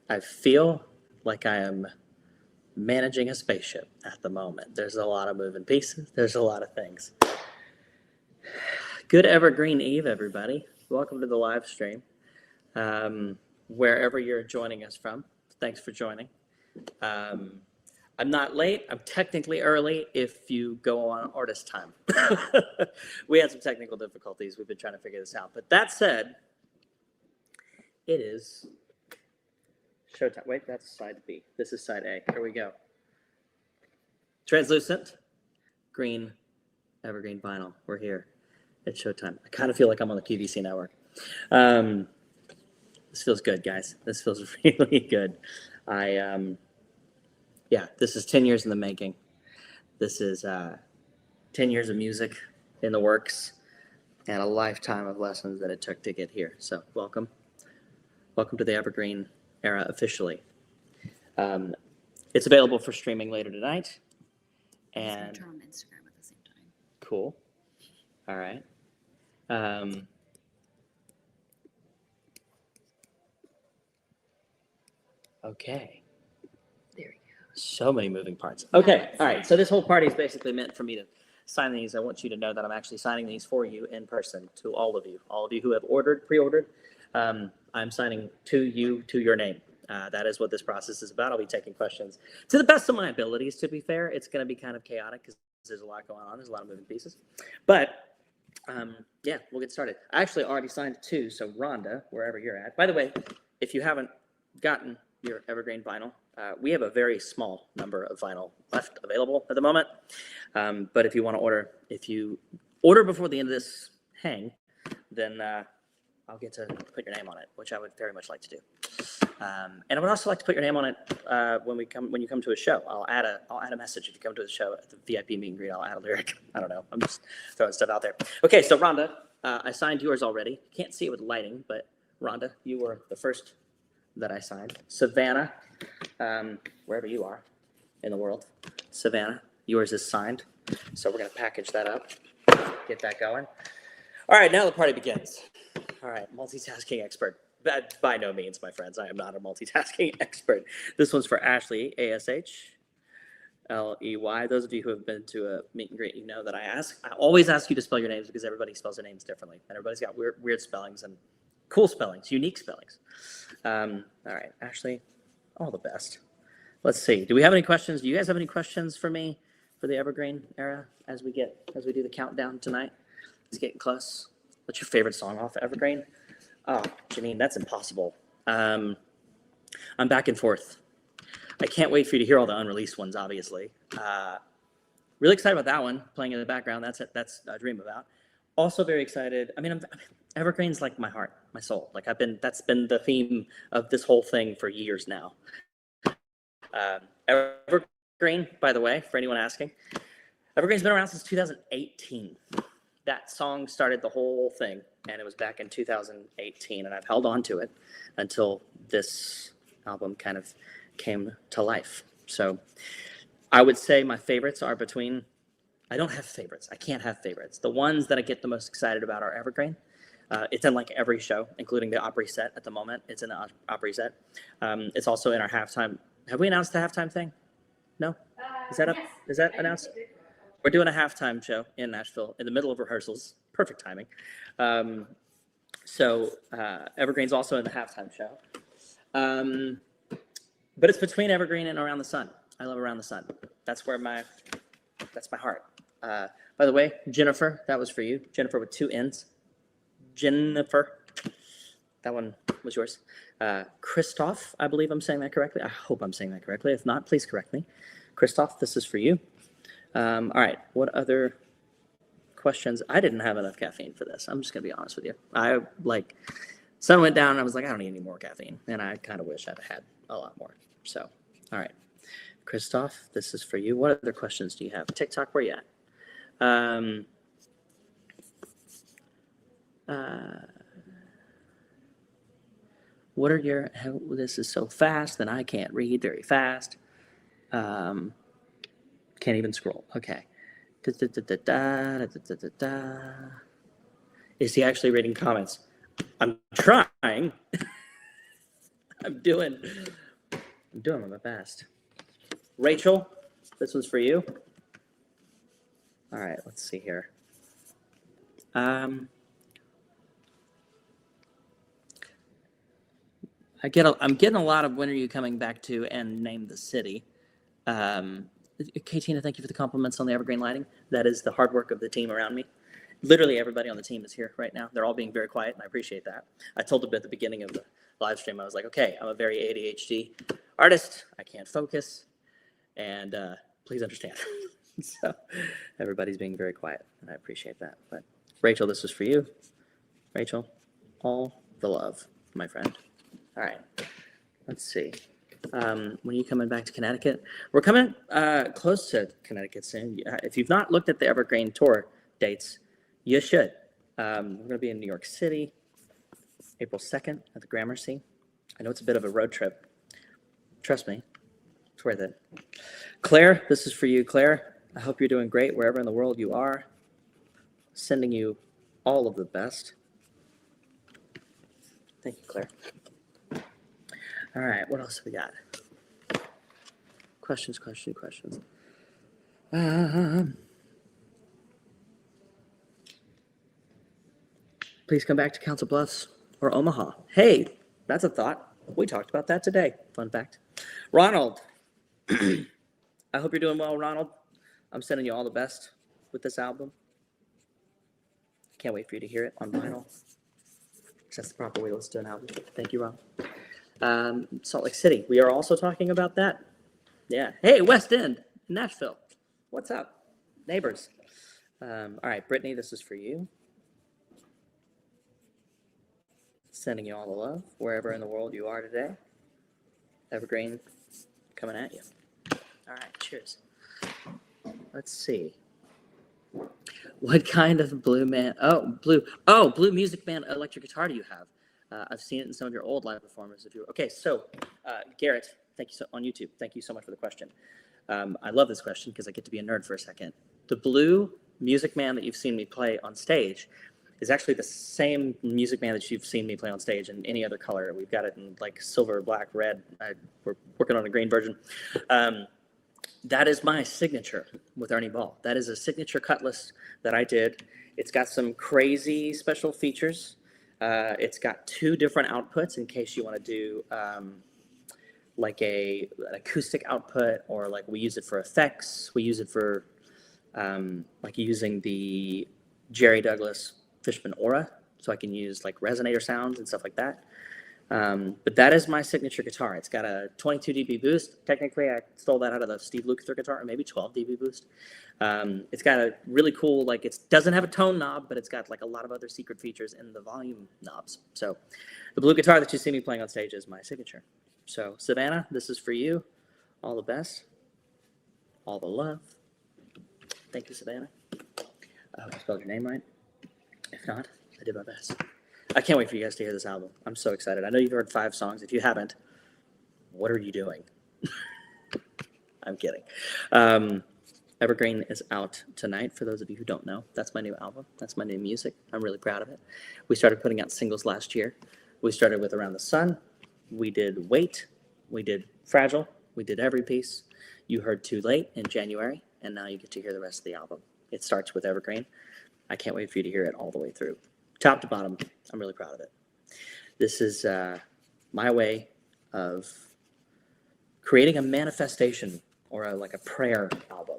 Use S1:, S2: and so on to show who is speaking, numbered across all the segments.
S1: I feel like I am managing a spaceship at the moment. There's a lot of moving pieces. There's a lot of things. Good Evergreen Eve, everybody. Welcome to the live stream. Wherever you're joining us from, thanks for joining. I'm not late. I'm technically early if you go on artist time. We had some technical difficulties. We've been trying to figure this out. But that said, it is showtime. Wait, that's side B. This is side A. Here we go. Translucent, green, evergreen vinyl. We're here. It's showtime. I kind of feel like I'm on the QVC network. This feels good, guys. This feels really good. Yeah, this is 10 years in the making. This is 10 years of music in the works and a lifetime of lessons that it took to get here. So welcome. Welcome to the Evergreen era officially. It's available for streaming later tonight. And
S2: turn on Instagram at the same time.
S1: Cool. All right. Okay. There you go. So many moving parts. Okay. All right. So this whole party is basically meant for me to sign these. I want you to know that I'm actually signing these for you in person to all of you who have pre-ordered. I'm signing to you, to your name. That is what this process is about. I'll be taking questions to the best of my abilities, to be fair. It's going to be kind of chaotic because there's a lot going on. There's a lot of moving pieces. But yeah, we'll get started. I actually already signed 2, so Rhonda, wherever you're at. By the way, if you haven't gotten your Evergreen vinyl, we have a very small number of vinyl left available at the moment. But if you want to order, if you order before the end of this hang, then I'll get to put your name on it, which I would very much like to do. And I would also like to put your name on it when you come to a show. I'll add a message if you come to the show at the VIP meet and greet. I'll add a lyric. I don't know. I'm just throwing stuff out there. Okay, so Rhonda, I signed yours already. Can't see it with lighting, but Rhonda, you were the first that I signed. Savannah, wherever you are in the world, Savannah, yours is signed. So we're gonna package that up, get that going. All right, now the party begins. All right, multitasking expert. By no means, my friends. I am not a multitasking expert. This one's for Ashley, A-S-H-L-E-Y. Those of you who have been to a meet and greet, you know that I always ask you to spell your names because everybody spells their names differently. And everybody's got weird spellings and cool spellings, unique spellings. All right, Ashley, all the best. Let's see. Do we have any questions? Do you guys have any questions for me for the Evergreen era as we do the countdown tonight? It's getting close. What's your favorite song off Evergreen? Oh, Janine, that's impossible. I'm back and forth. I can't wait for you to hear all the unreleased ones, obviously. Really excited about that one, playing in the background. That's a dream about. Also very excited. I mean, Evergreen's like my heart, my soul. Like that's been the theme of this whole thing for years now. Evergreen, by the way, for anyone asking, Evergreen's been around since 2018. That song started the whole thing, and it was back in 2018, and I've held on to it until this album kind of came to life. So I would say my favorites are between, I don't have favorites. I can't have favorites. The ones that I get the most excited about are Evergreen. It's in like every show, including the Opry set at the moment. It's in the Opry set. It's also in our halftime. Have we announced the halftime thing? No? Is that up? Yes. Is that announced? We're doing a halftime show in Nashville in the middle of rehearsals. Perfect timing. So Evergreen's also in the halftime show. But it's between Evergreen and Around the Sun. I love Around the Sun. That's my heart. By the way, Jennifer, that was for you. Jennifer with 2 N's. Jennifer. That one was yours. Christoph, I believe I'm saying that correctly. I hope I'm saying that correctly. If not, please correct me. Christoph, this is for you. All right, what other questions? I didn't have enough caffeine for this. I'm just gonna be honest with you. Sun went down and I was like, I don't need any more caffeine. And I kind of wish I'd had a lot more. So, all right. Christoph, this is for you. What other questions do you have? TikTok, where you at? What are your, this is so fast and I can't read very fast. Can't even scroll. Okay. Is he actually reading comments? I'm trying. I'm doing my best. Rachel, this one's for you. All right, let's see here. I'm getting a lot of when are you coming back to and name the city. Katina, thank you for the compliments on the Evergreen lighting. That is the hard work of the team around me. Literally everybody on the team is here right now. They're all being very quiet, and I appreciate that. I told them at the beginning of the live stream, I was like, okay, I'm a very ADHD artist. I can't focus, and please understand. So everybody's being very quiet, and I appreciate that. But Rachel, this is for you. Rachel, all the love, my friend. All right, let's see. When are you coming back to Connecticut? We're coming close to Connecticut soon. If you've not looked at the Evergreen tour dates, you should. We're going to be in New York City, April 2nd at the Gramercy. I know it's a bit of a road trip. Trust me, it's worth it. Claire, this is for you, Claire. I hope you're doing great wherever in the world you are. Sending you all of the best. Thank you, Claire. All right, what else have we got? Questions. Please come back to Council Bluffs or Omaha. Hey, that's a thought. We talked about that today. Fun fact. Ronald, I hope you're doing well, Ronald. I'm sending you all the best with this album. Can't wait for you to hear it on vinyl. That's the proper way to listen to an album. Thank you, Ron. Salt Lake City. We are also talking about that. Yeah. Hey, West End, Nashville. What's up? Neighbors. All right, Brittany, this is for you. Sending you all the love wherever in the world you are today. Evergreen coming at you. All right, cheers. Let's see. What kind of blue music band electric guitar do you have? I've seen it in some of your old live performances. Okay, so Garrett, thank you on YouTube. Thank you so much for the question. I love this question because I get to be a nerd for a second. The blue music man that you've seen me play on stage is actually the same music man that you've seen me play on stage in any other color. We've got it in like silver, black, red. We're working on a green version. That is my signature with Ernie Ball. That is a signature cut list that I did. It's got some crazy special features. It's got 2 different outputs in case you want to do like an acoustic output, or like we use it for effects. We use it for like using the Jerry Douglas Fishman Aura, so I can use like resonator sounds and stuff like that. But that is my signature guitar. It's got a 22 dB boost. Technically, I stole that out of the Steve Lukather guitar, or maybe 12 dB boost. It's got a really cool, like, it doesn't have a tone knob, but it's got like a lot of other secret features in the volume knobs. So the blue guitar that you see me playing on stage is my signature. So Savannah, this is for you. All the best. All the love. Thank you, Savannah. I hope I spelled your name right. If not, I did my best. I can't wait for you guys to hear this album. I'm so excited. I know you've heard 5 songs. If you haven't, what are you doing? I'm kidding. Evergreen is out tonight. For those of you who don't know, that's my new album. That's my new music. I'm really proud of it. We started putting out singles last year. We started with Around the Sun. We did Wait. We did Fragile. We did Every Piece. You heard Too Late in January, and now you get to hear the rest of the album. It starts with Evergreen. I can't wait for you to hear it all the way through. Top to bottom, I'm really proud of it. This is my way of creating a manifestation, or like a prayer album.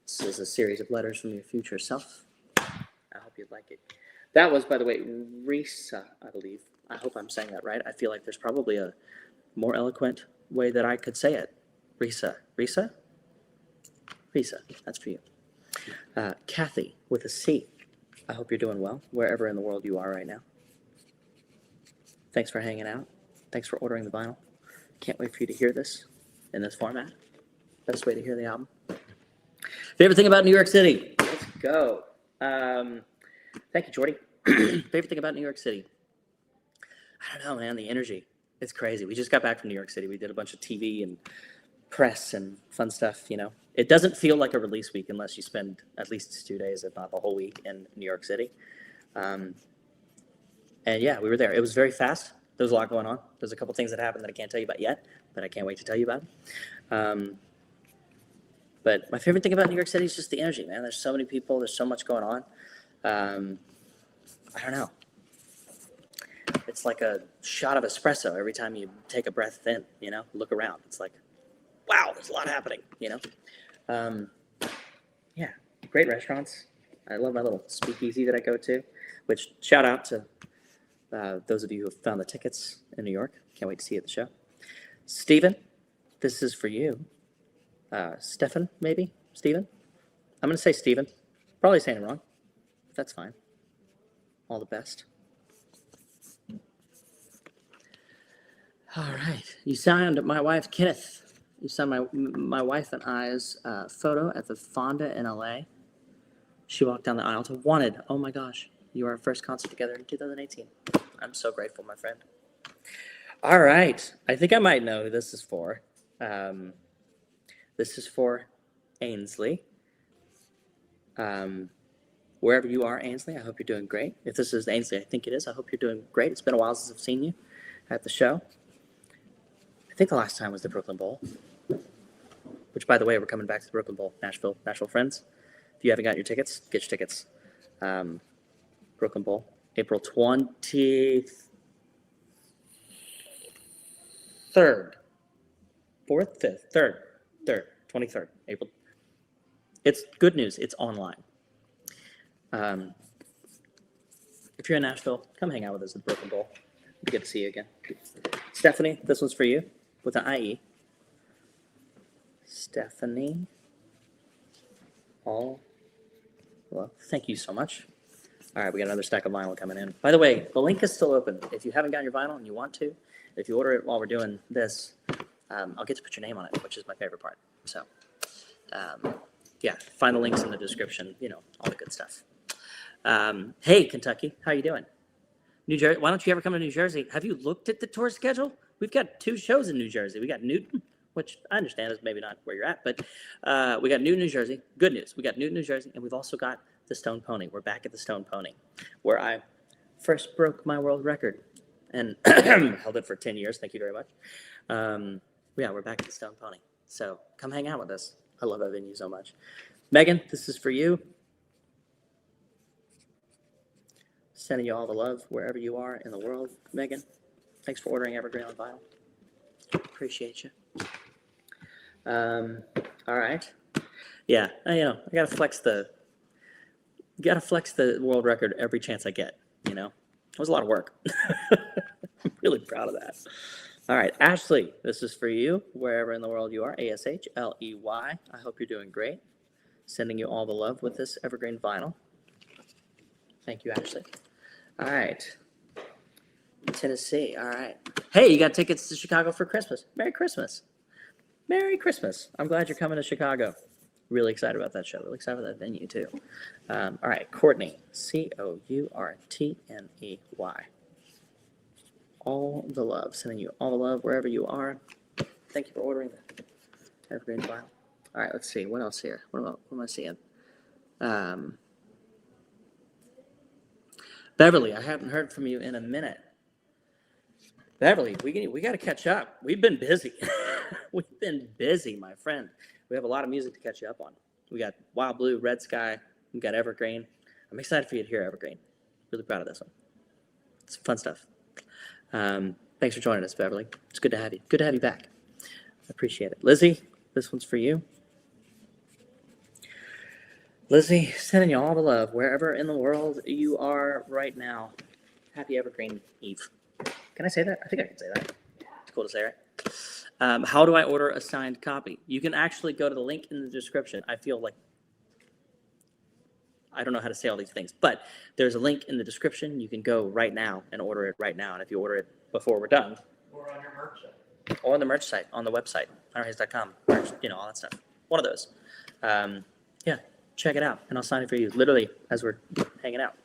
S1: This is a series of letters from your future self. I hope you'd like it. That was, by the way, Risa, I believe. I hope I'm saying that right. I feel like there's probably a more eloquent way that I could say it. Risa. Risa? Risa, that's for you. Kathy, with a C. I hope you're doing well, wherever in the world you are right now. Thanks for hanging out. Thanks for ordering the vinyl. Can't wait for you to hear this in this format. Best way to hear the album. Favorite thing about New York City? Let's go. Thank you, Jordy. Favorite thing about New York City? I don't know, man. The energy. It's crazy. We just got back from New York City. We did a bunch of TV and press and fun stuff, you know. It doesn't feel like a release week unless you spend at least 2 days, if not the whole week, in New York City. And yeah, we were there. It was very fast. there's a lot going on. There's a couple things that happened that I can't tell you about yet, but I can't wait to tell you about. But my favorite thing about New York City is just the energy, man. There's so many people. There's so much going on. I don't know. It's like a shot of espresso every time you take a breath in, you know, look around. It's like, wow, there's a lot happening, you know. Yeah, great restaurants. I love my little speakeasy that I go to, which shout out to those of you who have found the tickets in New York. Can't wait to see you at the show. Stephen, this is for you. Stefan, maybe? Stephen? I'm going to say Stephen. Probably saying it wrong. That's fine. All the best. All right. You signed my wife, Kenneth. You signed my wife and I's photo at the Fonda in LA. She walked down the aisle to Wanted. Oh my gosh. You were our first concert together in 2018. I'm so grateful, my friend. All right. I think I might know who this is for. This is for Ainsley. Wherever you are, Ainsley, I hope you're doing great. If this is Ainsley, I think it is. I hope you're doing great. It's been a while since I've seen you at the show. I think the last time was the Brooklyn Bowl, which, by the way, we're coming back to the Brooklyn Bowl, Nashville friends. If you haven't got your tickets, get your tickets. Brooklyn Bowl, April 23rd, 4th, 5th, 3rd, 23rd, April. It's good news. It's online. If you're in Nashville, come hang out with us at the Brooklyn Bowl. It'd be good to see you again. Stephanie, this one's for you with an IE. Stephanie. Well, thank you so much. All right, we got another stack of vinyl coming in. By the way, the link is still open. If you haven't gotten your vinyl and you want to, if you order it while we're doing this, I'll get to put your name on it, which is my favorite part. So, yeah, find the links in the description, you know, all the good stuff. Hey, Kentucky, how you doing? New Jersey, why don't you ever come to New Jersey? Have you looked at the tour schedule? We've got 2 shows in New Jersey. We got Newton, which I understand is maybe not where you're at, but we got Newton, New Jersey. Good news. We got Newton, New Jersey, and we've also got the Stone Pony. We're back at the Stone Pony, where I first broke my world record and held it for 10 years. Thank you very much. Yeah, we're back at the Stone Pony. So come hang out with us. I love that venue so much. Megan, this is for you. Sending you all the love wherever you are in the world. Megan, thanks for ordering Evergreen on vinyl. Appreciate you. All right. Yeah, you know, I gotta flex the world record every chance I get. You know, it was a lot of work. I'm really proud of that. All right, Ashley, this is for you wherever in the world you are. ASHLEY. I hope you're doing great. Sending you all the love with this Evergreen vinyl. Thank you, Ashley. All right. Tennessee. All right. Hey, you got tickets to Chicago for Christmas. Merry Christmas. Merry Christmas. I'm glad you're coming to Chicago. Really excited about that show. Really excited about that venue, too. All right. Courtney. COURTNEY. All the love. Sending you all the love wherever you are. Thank you for ordering the Evergreen vinyl. All right. Let's see. What else here? What am I seeing? Beverly, I haven't heard from you in a minute. Beverly, we got to catch up. We've been busy. We've been busy, my friend. We have a lot of music to catch you up on. We got Wild Blue, Red Sky. We got Evergreen. I'm excited for you to hear Evergreen. Really proud of this one. It's fun stuff. Thanks for joining us, Beverly. It's good to have you. Good to have you back. I appreciate it. Lizzie, this one's for you. Lizzie, sending you all the love wherever in the world you are right now. Happy Evergreen Eve. Can I say that? I think I can say that. It's cool to say, right? How do I order a signed copy? You can actually go to the link in the description. I feel like I don't know how to say all these things, but there's a link in the description. You can go right now and order it right now. And if you order it before we're done,
S2: or on your merch site,
S1: or on the merch site, on the website, ironhaze.com, you know, all that stuff. One of those. Yeah. Check it out, and I'll sign it for you, literally, as we're hanging out.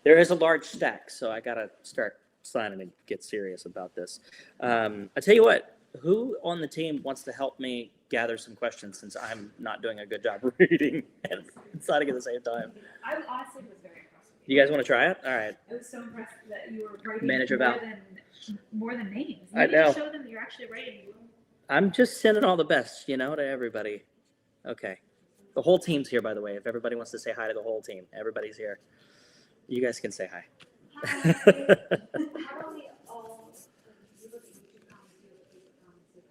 S1: There is a large stack, so I got to start signing and get serious about this. I tell you what, who on the team wants to help me gather some questions since I'm not doing a good job reading and signing at the same time?
S3: I honestly was very impressed with
S1: You guys want to try it? All right.
S3: I was so impressed that you were writing
S1: Manager
S3: more
S1: Val.
S3: than more than names.
S1: I
S3: You need
S1: know.
S3: to show them that you're actually writing.
S1: I'm just sending all the best, to everybody. Okay. The whole team's here, by the way. If everybody wants to say hi to the whole team, everybody's here. You guys can say hi.
S4: How about we all do the YouTube comments, do the Facebook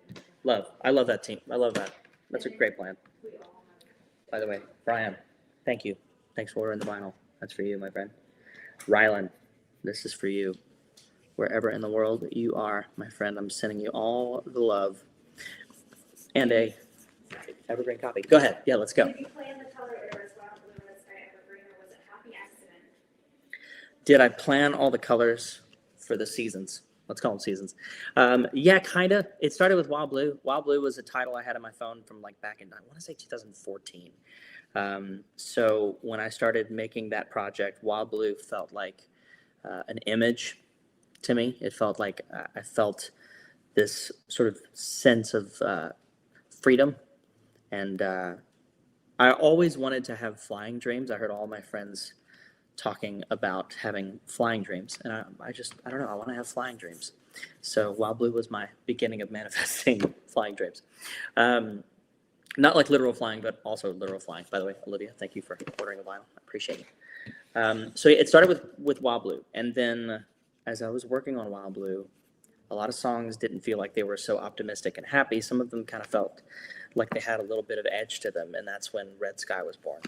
S4: comments?
S1: Love. I love that team. I love that. That's a great plan.
S4: We all have.
S1: By the way, Brian, thank you. Thanks for ordering the vinyl. That's for you, my friend. Rylan, this is for you. Wherever in the world you are, my friend, I'm sending you all the love and a Evergreen copy. Go ahead. Yeah, let's go.
S4: Did you plan the color errors while blue red sky evergreen, or was it happy accident?
S1: Did I plan all the colors for the seasons? Let's call them seasons. Yeah, kind of. It started with Wild Blue. Wild Blue was a title I had on my phone from like back in, I want to say 2014. So when I started making that project, Wild Blue felt like an image to me. It felt like I felt this sort of sense of freedom. And I always wanted to have flying dreams. I heard all my friends talking about having flying dreams. And I don't know, I want to have flying dreams. So Wild Blue was my beginning of manifesting flying dreams. Not like literal flying, but also literal flying. By the way, Olivia, thank you for ordering a vinyl. I appreciate it. So it started with Wild Blue. And then as I was working on Wild Blue, a lot of songs didn't feel like they were so optimistic and happy. Some of them kind of felt like they had a little bit of edge to them. And that's when Red Sky was born.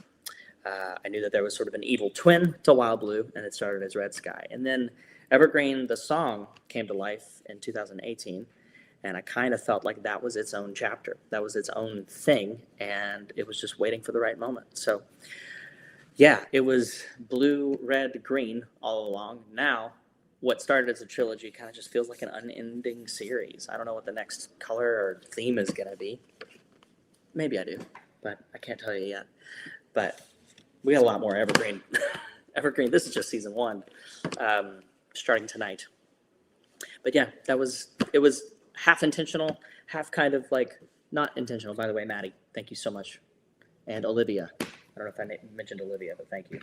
S1: I knew that there was sort of an evil twin to Wild Blue, and it started as Red Sky. And then Evergreen, the song, came to life in 2018. And I kind of felt like that was its own chapter. That was its own thing. And it was just waiting for the right moment. So yeah, it was blue, red, green all along. Now, what started as a trilogy kind of just feels like an unending series. I don't know what the next color or theme is going to be. Maybe I do, but I can't tell you yet. But we got a lot more Evergreen. Evergreen, this is just season 1, starting tonight. But yeah, it was half intentional, half kind of like not intentional. By the way, Maddie, thank you so much. And Olivia. I don't know if I mentioned Olivia, but thank you.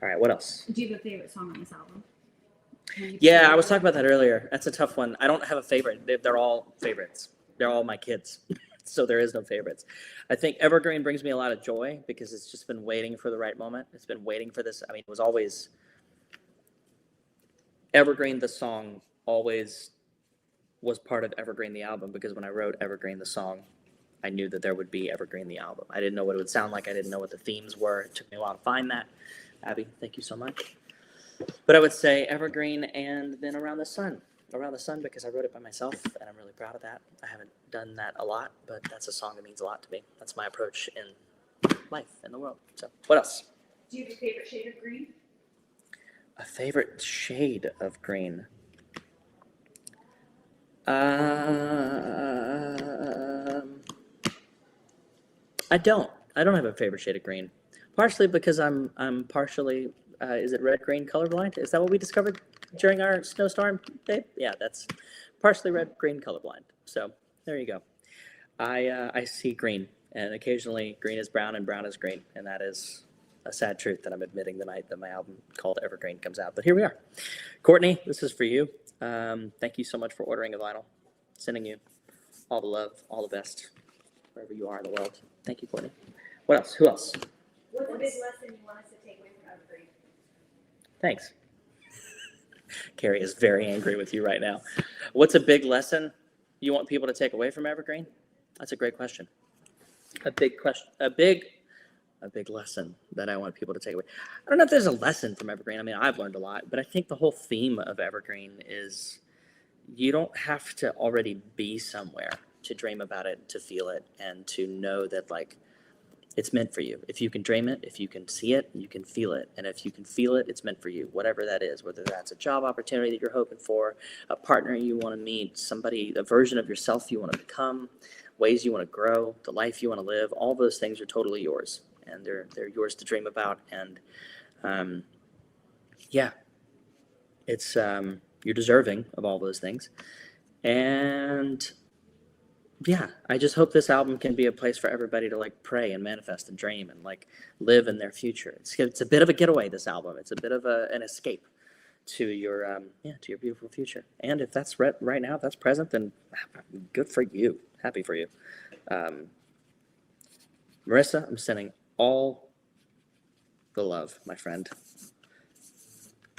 S1: All right, what else?
S3: Do you have a favorite song on this album?
S1: Yeah, I was talking about that earlier. That's a tough one. I don't have a favorite. They're all favorites. They're all my kids. So there is no favorites. I think Evergreen brings me a lot of joy because it's just been waiting for the right moment. It's been waiting for this. I mean, it was always Evergreen, the song, always was part of Evergreen, the album, because when I wrote Evergreen, the song, I knew that there would be Evergreen, the album. I didn't know what it would sound like. I didn't know what the themes were. It took me a while to find that. Abby, thank you so much. But I would say Evergreen and then Around the Sun. Around the Sun because I wrote it by myself, and I'm really proud of that. I haven't done that a lot, but that's a song that means a lot to me. That's my approach in life, in the world. So what else?
S4: Do you have a favorite shade of green?
S1: A favorite shade of green? I don't have a favorite shade of green. Partially because I'm partially, is it red-green colorblind? Is that what we discovered during our snowstorm day? Yeah, that's partially red-green colorblind. So there you go. I see green, and occasionally green is brown and brown is green, and that is a sad truth that I'm admitting the night that my album called Evergreen comes out. But here we are. Courtney, this is for you. Thank you so much for ordering a vinyl. Sending you all the love, all the best, wherever you are in the world. Thank you, Courtney. What else? Who else?
S4: What's a big lesson you want us to take away from Evergreen?
S1: Thanks. Carrie is very angry with you right now. What's a big lesson you want people to take away from Evergreen? That's a great question. A big question. A big lesson that I want people to take away. I don't know if there's a lesson from Evergreen. I mean, I've learned a lot, but I think the whole theme of Evergreen is you don't have to already be somewhere to dream about it, to feel it, and to know that like it's meant for you. If you can dream it, if you can see it, you can feel it. And if you can feel it, it's meant for you, whatever that is, whether that's a job opportunity that you're hoping for, a partner you want to meet, somebody, a version of yourself you want to become, ways you want to grow, the life you want to live, all those things are totally yours. And they're yours to dream about. And yeah, it's you're deserving of all those things. And yeah, I just hope this album can be a place for everybody to like pray and manifest and dream and like live in their future. It's a bit of a getaway, this album. It's a bit of an escape. to your to your beautiful future. And if that's right now, if that's present, then good for you. Happy for you. Marissa, I'm sending all the love, my friend.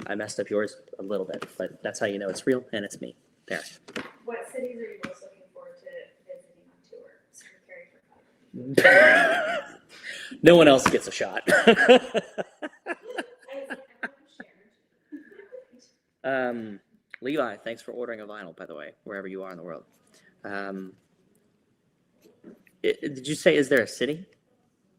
S1: I messed up yours a little bit, but that's how you know it's real and it's me. There.
S4: What cities are you most looking forward to visiting on tour? Secretary for
S1: No one else gets a shot. Levi, thanks for ordering a vinyl, by the way, wherever you are in the world. Did you say, is there a city?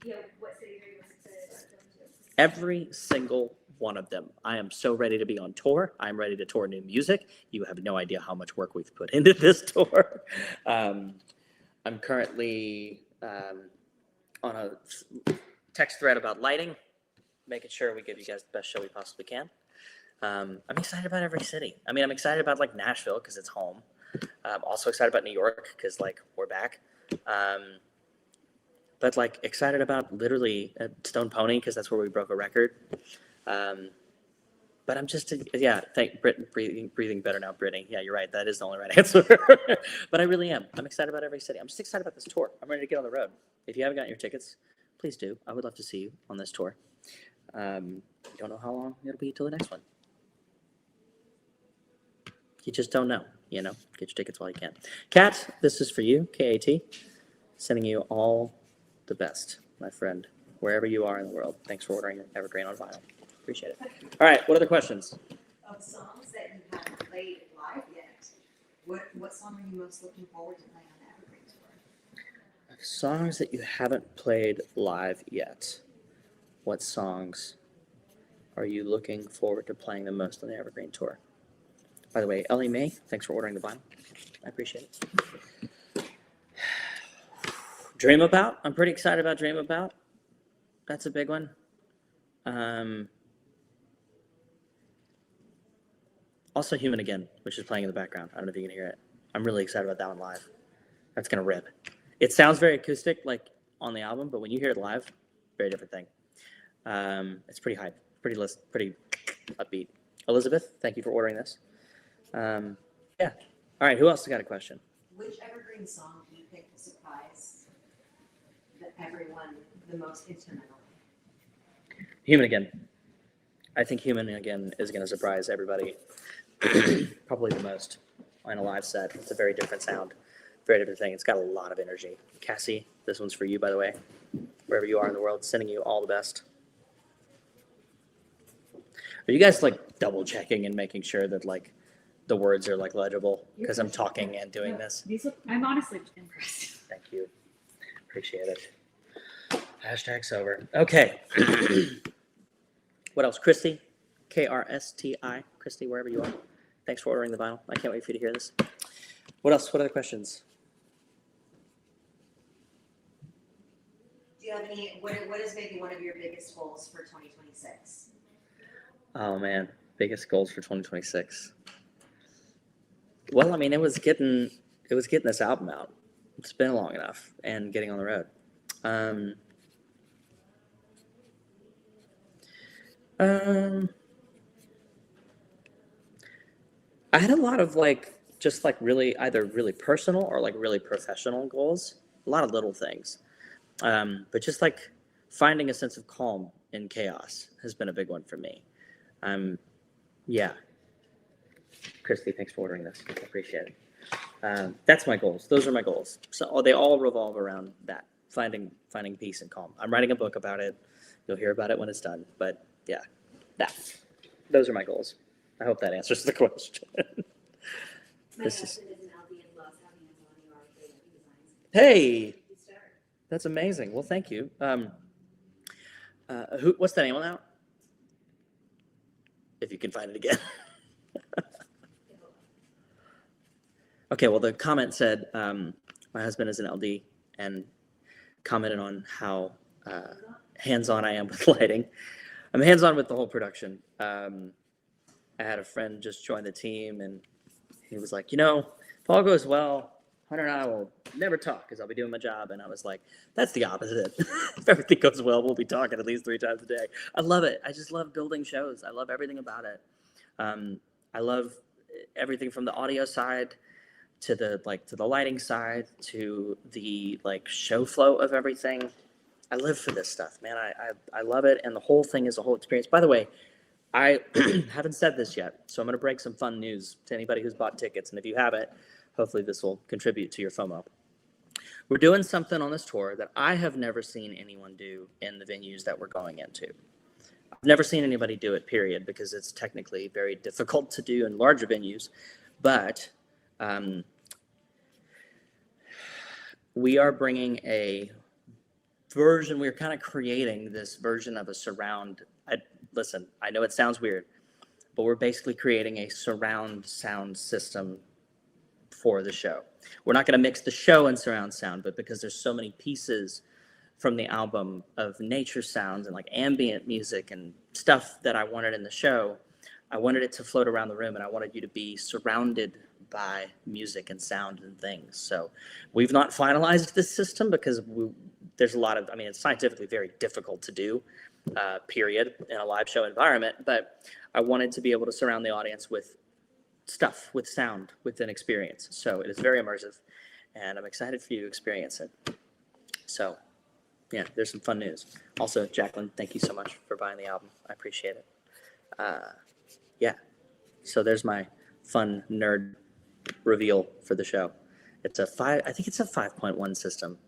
S4: Yeah, what cities are you most excited about going to?
S1: Every single one of them. I am so ready to be on tour. I'm ready to tour new music. You have no idea how much work we've put into this tour. I'm currently on a text thread about lighting, making sure we give you guys the best show we possibly can. I'm excited about every city. I mean, I'm excited about like Nashville because it's home. I'm also excited about New York because like we're back. But like excited about literally Stone Pony because that's where we broke a record. But I'm just, thank Brit, breathing better now, Brittany. Yeah, you're right. That is the only right answer. But I really am. I'm excited about every city. I'm just excited about this tour. I'm ready to get on the road. If you haven't gotten your tickets, please do. I would love to see you on this tour. Don't know how long it'll be till the next one. You just don't know, you know. Get your tickets while you can. Kat, this is for you, KAT. Sending you all the best, my friend, wherever you are in the world. Thanks for ordering Evergreen on vinyl. Appreciate it. All right, what other questions?
S5: Of songs that you haven't played live yet, what song are you most looking forward to playing on the Evergreen tour?
S1: Songs that you haven't played live yet. What songs are you looking forward to playing the most on the Evergreen tour? By the way, Ellie Mae, thanks for ordering the vinyl. I appreciate it. Dream About. I'm pretty excited about Dream About. That's a big one. Also Human Again, which is playing in the background. I don't know if you can hear it. I'm really excited about that one live. That's going to rip. It sounds very acoustic, like on the album, but when you hear it live, very different thing. It's pretty hype, pretty upbeat. Elizabeth, thank you for ordering this. Yeah. All right, who else got a question?
S5: Which Evergreen song do you think will surprise everyone the most instrumentally?
S1: Human Again. I think Human Again is going to surprise everybody probably the most on a live set. It's a very different sound, very different thing. It's got a lot of energy. Cassie, this one's for you, by the way. Wherever you are in the world, sending you all the best. Are you guys like double checking and making sure that like the words are like legible because I'm talking and doing this?
S3: These look, I'm honestly impressed.
S1: Thank you. Appreciate it. Hashtag sober. Okay. What else? Christy, KRSTI. Christy, wherever you are. Thanks for ordering the vinyl. I can't wait for you to hear this. What else? What other questions?
S5: Do you have any, what is maybe one of your biggest goals for 2026?
S1: Oh man, biggest goals for 2026. Well, I mean, it was getting this album out. It's been long enough and getting on the road. I had a lot of like, just like really either really personal or like really professional goals. A lot of little things. But just like finding a sense of calm in chaos has been a big one for me. Yeah. Christy, thanks for ordering this. I appreciate it. That's my goals. Those are my goals. So they all revolve around that, finding peace and calm. I'm writing a book about it. You'll hear about it when it's done. But yeah, those are my goals. I hope that answers the question. Hey, that's amazing. Well, thank you. What's the name on that? If you can find it again. Okay, well, the comment said, my husband is an LD and commented on how hands-on I am with lighting. I'm hands-on with the whole production. I had a friend just join the team, and he was like, you know, if all goes well, Hunter and I will never talk because I'll be doing my job. And I was like, that's the opposite. If everything goes well, we'll be talking at least 3 times a day. I love it. I just love building shows. I love everything about it. I love everything from the audio side to the lighting side to the show flow of everything. I live for this stuff, man. I love it, and the whole thing is a whole experience. By the way, I haven't said this yet, so I'm going to break some fun news to anybody who's bought tickets, and if you haven't, hopefully this will contribute to your FOMO. We're doing something on this tour that I have never seen anyone do in the venues that we're going into. I've never seen anybody do it, period, because it's technically very difficult to do in larger venues, but we are bringing a version, we're kind of creating this version of a surround. Listen, I know it sounds weird, but we're basically creating a surround sound system for the show. We're not going to mix the show and surround sound, but because there's so many pieces from the album of nature sounds and ambient music and stuff that I wanted in the show, I wanted it to float around the room, and I wanted you to be surrounded by music and sound and things. So we've not finalized this system because there's a lot of, it's scientifically very difficult to do, period, in a live show environment, but I wanted to be able to surround the audience with stuff, with sound, with an experience. So it is very immersive, and I'm excited for you to experience it. So yeah, there's some fun news. Also, Jacqueline, thank you so much for buying the album. I appreciate it. Yeah, so there's my fun nerd reveal for the show. It's I think it's a 5.1 system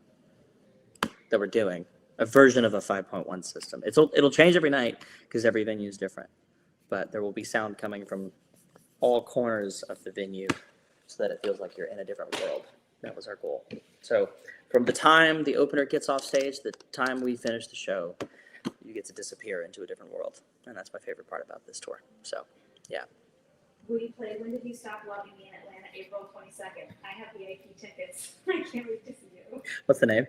S1: that we're doing, a version of a 5.1 system. It'll change every night because every venue is different, but there will be sound coming from all corners of the venue so that it feels like you're in a different world. That was our goal. So from the time the opener gets off stage, the time we finish the show, you get to disappear into a different world. And that's my favorite part about this tour. So, yeah.
S3: Will you play When Did You Stop Loving Me in Atlanta, April 22nd? I have VIP tickets. I can't wait to see you.
S1: What's the name?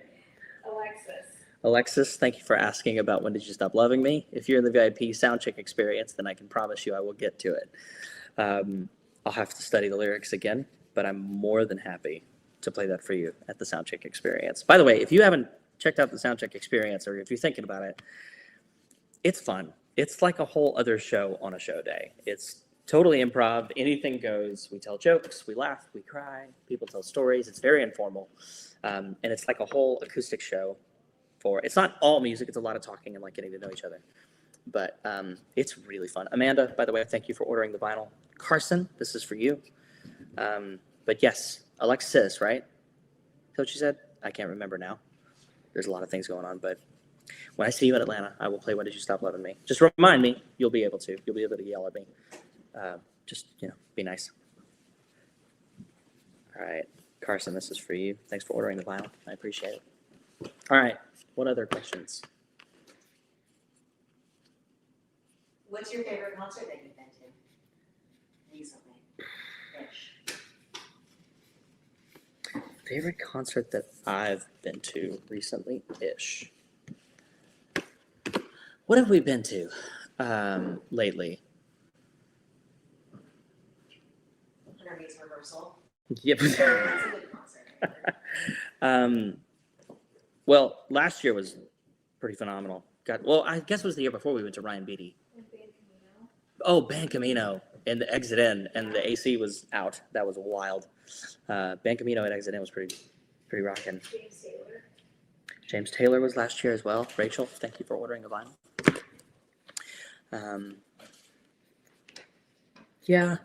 S3: Alexis,
S1: thank you for asking about When Did You Stop Loving Me. If you're in the VIP Soundcheck experience, then I can promise you I will get to it. I'll have to study the lyrics again, but I'm more than happy to play that for you at the Soundcheck experience. By the way, if you haven't checked out the Soundcheck experience, or if you're thinking about it, it's fun. It's like a whole other show on a show day. It's totally improv. Anything goes. We tell jokes, we laugh, we cry, people tell stories. It's very informal. And it's like a whole acoustic show. It's not all music. It's a lot of talking and getting to know each other. But it's really fun. Amanda, by the way, thank you for ordering the vinyl. Carson, this is for you. But yes, Alexis, right? Is that what you said? I can't remember now. There's a lot of things going on, but when I see you in Atlanta, I will play When Did You Stop Loving Me. Just remind me, you'll be able to. You'll be able to yell at me. Just, be nice. All right, Carson, this is for you. Thanks for ordering the vinyl. I appreciate it. All right, what other questions?
S5: What's your favorite concert that you've been to recently?
S1: Favorite concert that I've been to recently-ish. What have we been to lately?
S5: Underneath Reversal.
S1: Yep.
S5: That's a good concert.
S1: Well, last year was pretty phenomenal. I guess it was the year before we went to Ryan Beatty. Oh, Ban Camino and the Exit In, and the AC was out. That was wild. Ban Camino and Exit In was pretty rocking. James Taylor was last year as well. Rachel, thank you for ordering a vinyl. Yeah.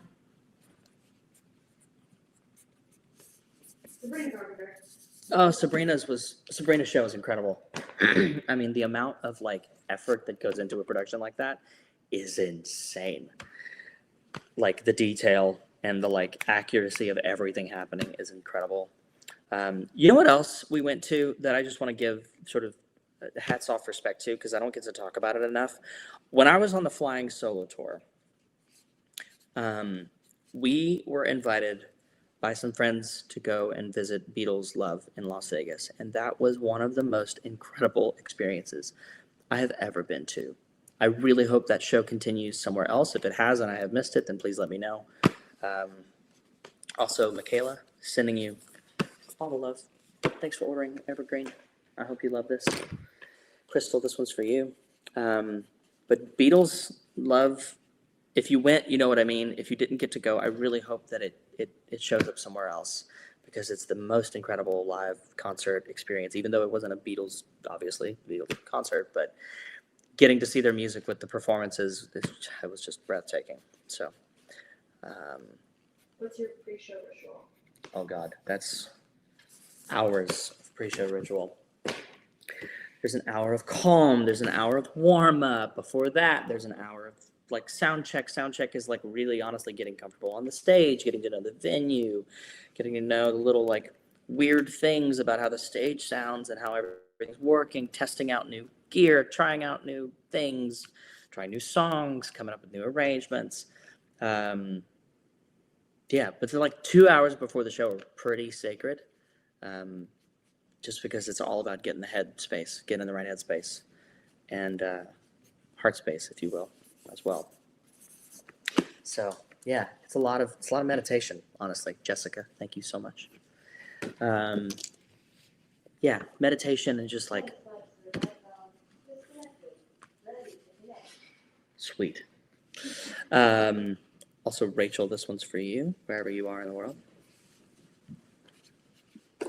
S1: Oh, Sabrina's show was incredible. The amount of effort that goes into a production like that is insane. The detail and the accuracy of everything happening is incredible. You know what else we went to that I just want to give sort of hats off respect to, because I don't get to talk about it enough. When I was on the Flying Solo tour, we were invited by some friends to go and visit Beatles Love in Las Vegas. And that was one of the most incredible experiences I have ever been to. I really hope that show continues somewhere else. If it has and I have missed it, then please let me know. Also, Michaela, sending you all the love. Thanks for ordering Evergreen. I hope you love this. Crystal, this one's for you. But Beatles Love if you went, you know what I mean. If you didn't get to go, I really hope that it shows up somewhere else, because it's the most incredible live concert experience, even though it wasn't a Beatles concert, but getting to see their music with the performances, it was just breathtaking. So,
S3: What's your pre-show ritual?
S1: oh God, that's hours of pre-show ritual. There's an hour of calm. There's an hour of warm up. Before that, there's an hour of like sound check. Sound check is like really honestly getting comfortable on the stage, getting to know the venue, getting to know the little like weird things about how the stage sounds and how everything's working, testing out new gear, trying out new things, trying new songs, coming up with new arrangements. Yeah, but they're like 2 hours before the show are pretty sacred. Just because it's all about getting the head space, getting in the right head space, and heart space, if you will, as well. So yeah, it's a lot of meditation, honestly. Jessica, thank you so much. Yeah, meditation and just like sweet. Also, Rachel, this one's for you, wherever you are in the world.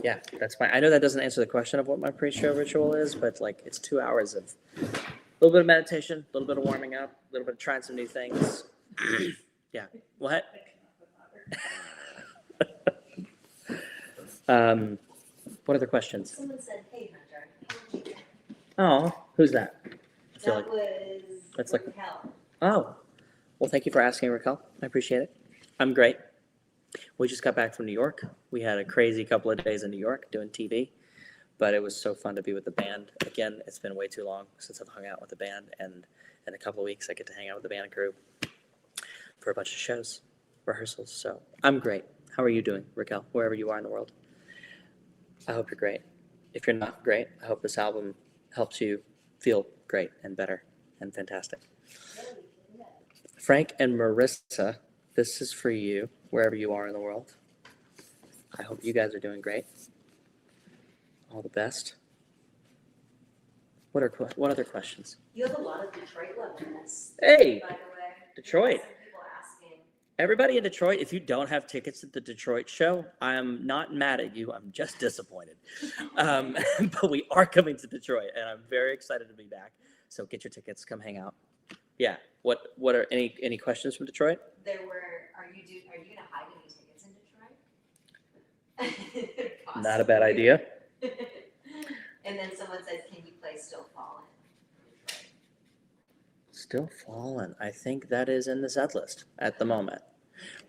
S1: Yeah, that's fine. I know that doesn't answer the question of what my pre-show ritual is, but like it's 2 hours of a little bit of meditation, a little bit of warming up, a little bit of trying some new things. Yeah. What? What other questions?
S5: Someone said, "Hey, Hunter."
S1: Oh, who's that? I feel
S5: That
S1: like
S5: was
S1: that's like.
S5: Raquel.
S1: Oh, well, thank you for asking, Raquel. I appreciate it. I'm great. We just got back from New York. We had a crazy couple of days in New York doing TV, but it was so fun to be with the band. Again, it's been way too long since I've hung out with the band, and in a couple of weeks I get to hang out with the band crew for a bunch of shows, rehearsals. So I'm great. How are you doing, Raquel, wherever you are in the world? I hope you're great. If you're not great, I hope this album helps you feel great and better and fantastic. Frank and Marissa, this is for you, wherever you are in the world. I hope you guys are doing great. All the best. What other questions?
S5: You have a lot of Detroit love in this.
S1: Hey,
S5: By the way.
S1: Detroit.
S5: Some people asking.
S1: Everybody in Detroit, if you don't have tickets at the Detroit show, I am not mad at you. I'm just disappointed. But we are coming to Detroit, and I'm very excited to be back. So get your tickets. Come hang out. Yeah. What are any questions from Detroit?
S5: There were. Are you gonna hide any tickets in Detroit?
S1: Not a bad idea.
S5: And then someone said, "Can you play Still Falling?"
S1: Still Fallen. I think that is in the set list at the moment.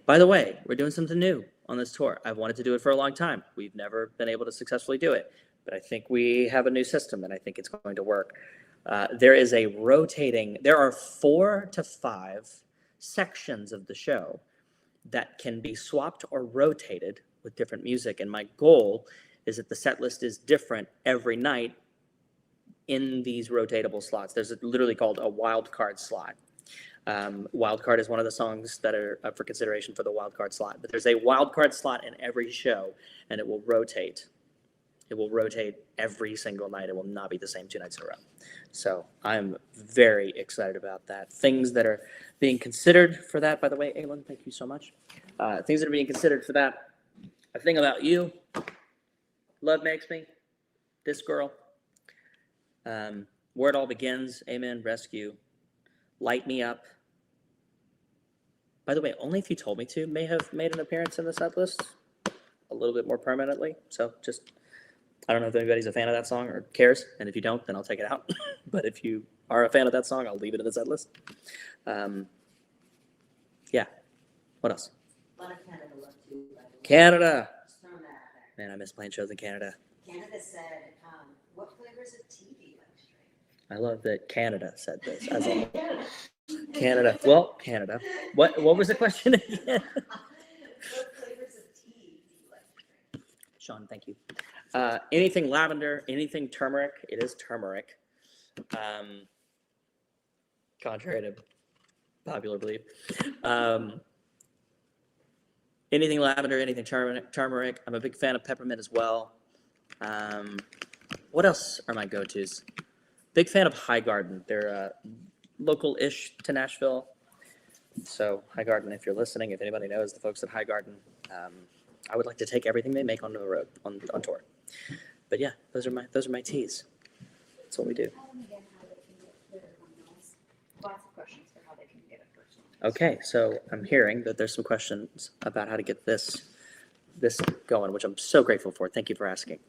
S1: By the way, we're doing something new on this tour. I've wanted to do it for a long time. We've never been able to successfully do it, but I think we have a new system, and I think it's going to work. There are 4 to 5 sections of the show that can be swapped or rotated with different music, and my goal is that the set list is different every night in these rotatable slots. There's literally called a Wildcard slot. Wildcard is one of the songs that are up for consideration for the Wildcard slot, but there's a Wildcard slot in every show, and it will rotate. It will rotate every single night. It will not be the same 2 nights in a row. So I'm very excited about that. Things that are being considered for that, by the way, Aylin, thank you so much. Things that are being considered for that. A Thing About You, Love Makes Me, This Girl, Where It All Begins, Amen, Rescue, Light Me Up. By the way, Only If You Told Me To may have made an appearance in the set list a little bit more permanently. So just, I don't know if anybody's a fan of that song or cares, and if you don't, then I'll take it out. But if you are a fan of that song, I'll leave it in the set list. Yeah. What else?
S5: A lot of Canada love too. By the way.
S1: Canada.
S5: Just throwing that out there.
S1: Man, I miss playing shows in Canada.
S5: Canada said, "What flavors of tea do you like to drink?"
S1: I love that Canada said this. As a Canada. Well, Canada. What was the question again?
S5: What flavors of tea do you like to drink?
S1: Sean, thank you. Anything lavender, anything turmeric. It is turmeric. Contrary to popular belief. Anything lavender, anything turmeric. I'm a big fan of peppermint as well. What else are my go-tos? Big fan of High Garden. They're local-ish to Nashville. So Highgarden, if you're listening, if anybody knows the folks at Highgarden, I would like to take everything they make onto the road on tour. But yeah, those are my teas. That's what we do.
S4: Tell them again how they can get their vinyls. Lots of questions for how they can get a personal.
S1: Okay, so I'm hearing that there's some questions about how to get this going, which I'm so grateful for. Thank you for asking.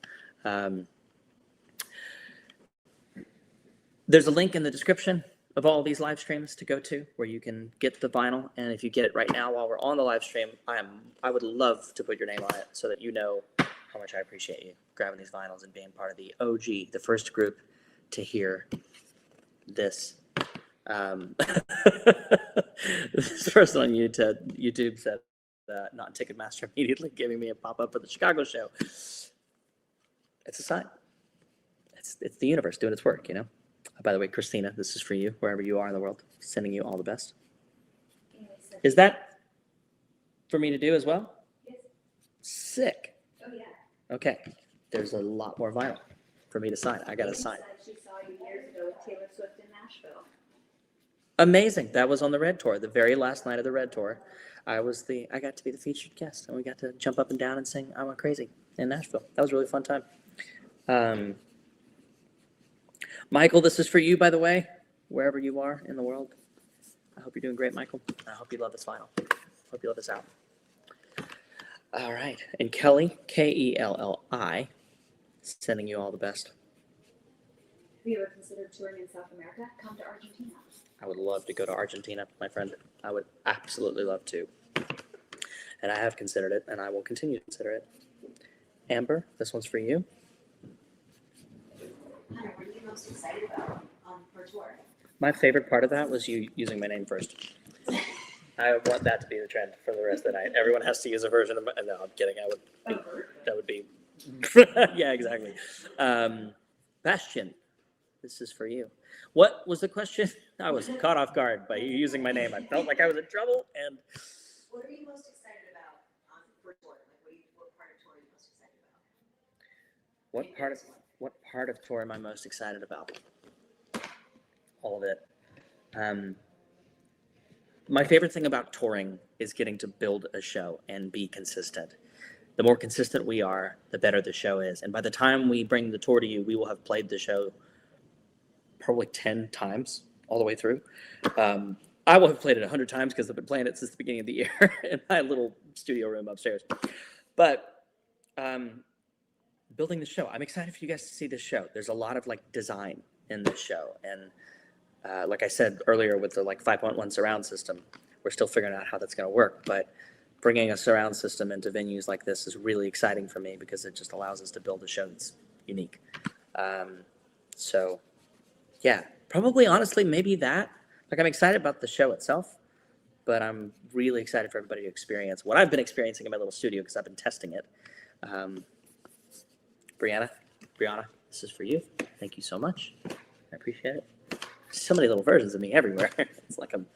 S1: There's a link in the description of all these live streams to go to where you can get the vinyl. And if you get it right now while we're on the live stream, I would love to put your name on it so that you know how much I appreciate you grabbing these vinyls and being part of the OG, the first group to hear this. This person on YouTube said, not Ticketmaster immediately giving me a pop-up for the Chicago show. It's a sign. It's the universe doing its work, you know? By the way, Christina, this is for you, wherever you are in the world. Sending you all the best. Is that for me to do as well?
S4: Yes.
S1: Sick.
S4: Oh, yeah.
S1: Okay. There's a lot more vinyl for me to sign. I got to sign.
S3: She saw you years ago with Taylor Swift in Nashville.
S1: Amazing. That was on the Red Tour, the very last night of the Red Tour. I got to be the featured guest, and we got to jump up and down and sing "I Went Crazy" in Nashville. That was a really fun time. Michael, this is for you, by the way, wherever you are in the world. I hope you're doing great, Michael. I hope you love this vinyl. Hope you love this album. All right. And Kelly, Kelli, sending you all the best.
S3: Have you ever considered touring in South America? Come to Argentina.
S1: I would love to go to Argentina, my friend. I would absolutely love to. And I have considered it, and I will continue to consider it. Amber, this one's for you.
S5: Hunter, what are you most excited about for tour?
S1: My favorite part of that was you using my name first. I want that to be the trend for the rest of the night. Everyone has to use a version of my, no, I'm kidding. That would be, yeah, exactly. Bastion, this is for you. What was the question? I was caught off guard by you using my name. I felt like I was in trouble. And
S5: What are you most excited about for tour? Like, what part of tour are you most excited about?
S1: what part of tour am I most excited about? All of it. My favorite thing about touring is getting to build a show and be consistent. The more consistent we are, the better the show is. And by the time we bring the tour to you, we will have played the show probably 10 times all the way through. I will have played it 100 times because I've been playing it since the beginning of the year in my little studio room upstairs. But building the show, I'm excited for you guys to see this show. There's a lot of like design in this show. And like I said earlier with the like 5.1 surround system, we're still figuring out how that's going to work. But bringing a surround system into venues like this is really exciting for me because it just allows us to build a show that's unique. So yeah, probably honestly, maybe that. Like I'm excited about the show itself, but I'm really excited for everybody to experience what I've been experiencing in my little studio because I've been testing it. Brianna, this is for you. Thank you so much. I appreciate it. So many little versions of me everywhere. It's like I'm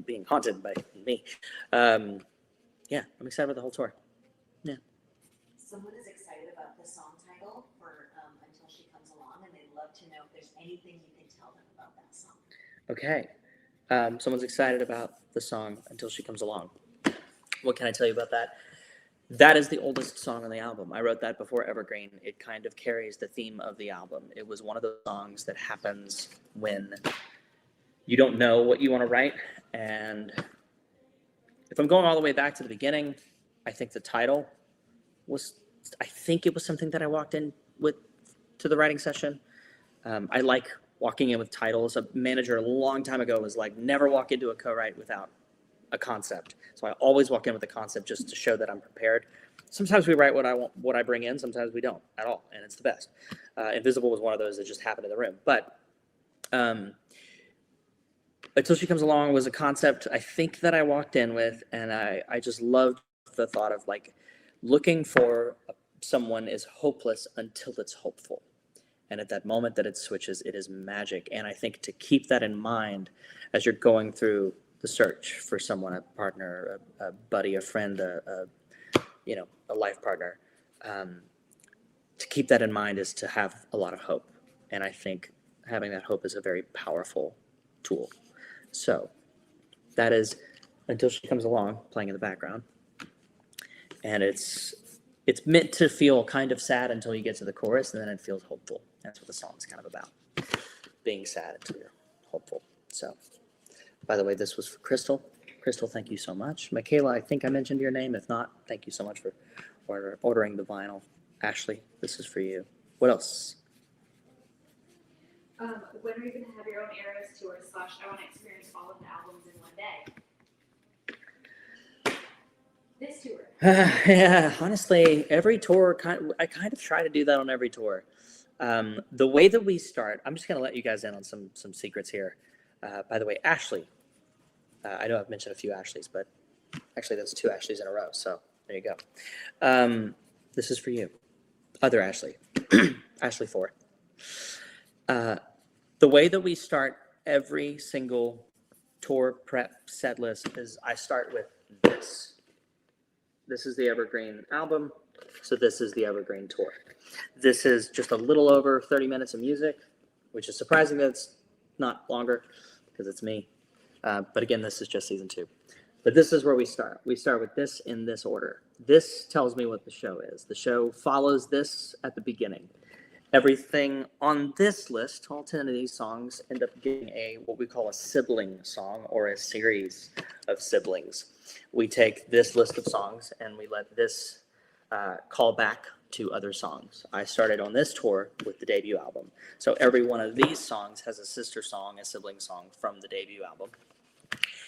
S1: being haunted by me. Yeah, I'm excited about the whole tour. Yeah.
S5: Someone is excited about the song title for Until She Comes Along, and they'd love to know if there's anything you can tell them about that song.
S1: Okay. Someone's excited about the song Until She Comes Along. What can I tell you about that? That is the oldest song on the album. I wrote that before Evergreen. It kind of carries the theme of the album. It was one of those songs that happens when you don't know what you want to write. And if I'm going all the way back to the beginning, I think the title was, I think it was something that I walked in with to the writing session. I like walking in with titles. A manager a long time ago was like, never walk into a co-write without a concept. So I always walk in with a concept just to show that I'm prepared. Sometimes we write what I want, what I bring in. Sometimes we don't at all, and it's the best. Invisible was one of those that just happened in the room. But Until She Comes Along was a concept I think that I walked in with, and I just loved the thought of like looking for someone is hopeless until it's hopeful. And at that moment that it switches, it is magic. And I think to keep that in mind as you're going through the search for someone, a partner, a buddy, a friend, a life partner, to keep that in mind is to have a lot of hope. And I think having that hope is a very powerful tool. So That is until she comes along playing in the background. And it's meant to feel kind of sad until you get to the chorus, and then it feels hopeful. That's what the song's kind of about, being sad until you're hopeful. So, by the way, this was for Crystal. Crystal, thank you so much. Michaela, I think I mentioned your name. If not, thank you so much for ordering the vinyl. Ashley, this is for you. What else?
S3: When are you going to have your own Eras tour / I want to experience all of the albums in one day? This tour.
S1: Yeah, honestly, every tour, I kind of try to do that on every tour. The way that we start, I'm just going to let you guys in on some secrets here. By the way, Ashley, I know I've mentioned a few Ashleys, but actually that's 2 Ashleys in a row, so there you go. This is for you. Other Ashley. Ashley 4. The way that we start every single tour prep set list is I start with this. This is the Evergreen album, so this is the Evergreen tour. This is just a little over 30 minutes of music, which is surprising that it's not longer because it's me. But again, this is just season 2. But this is where we start. We start with this in this order. This tells me what the show is. The show follows this at the beginning. Everything on this list, all 10 of these songs, end up getting what we call a sibling song or a series of siblings. We take this list of songs and we let this call back to other songs. I started on this tour with the debut album. So every one of these songs has a sister song, a sibling song from the debut album.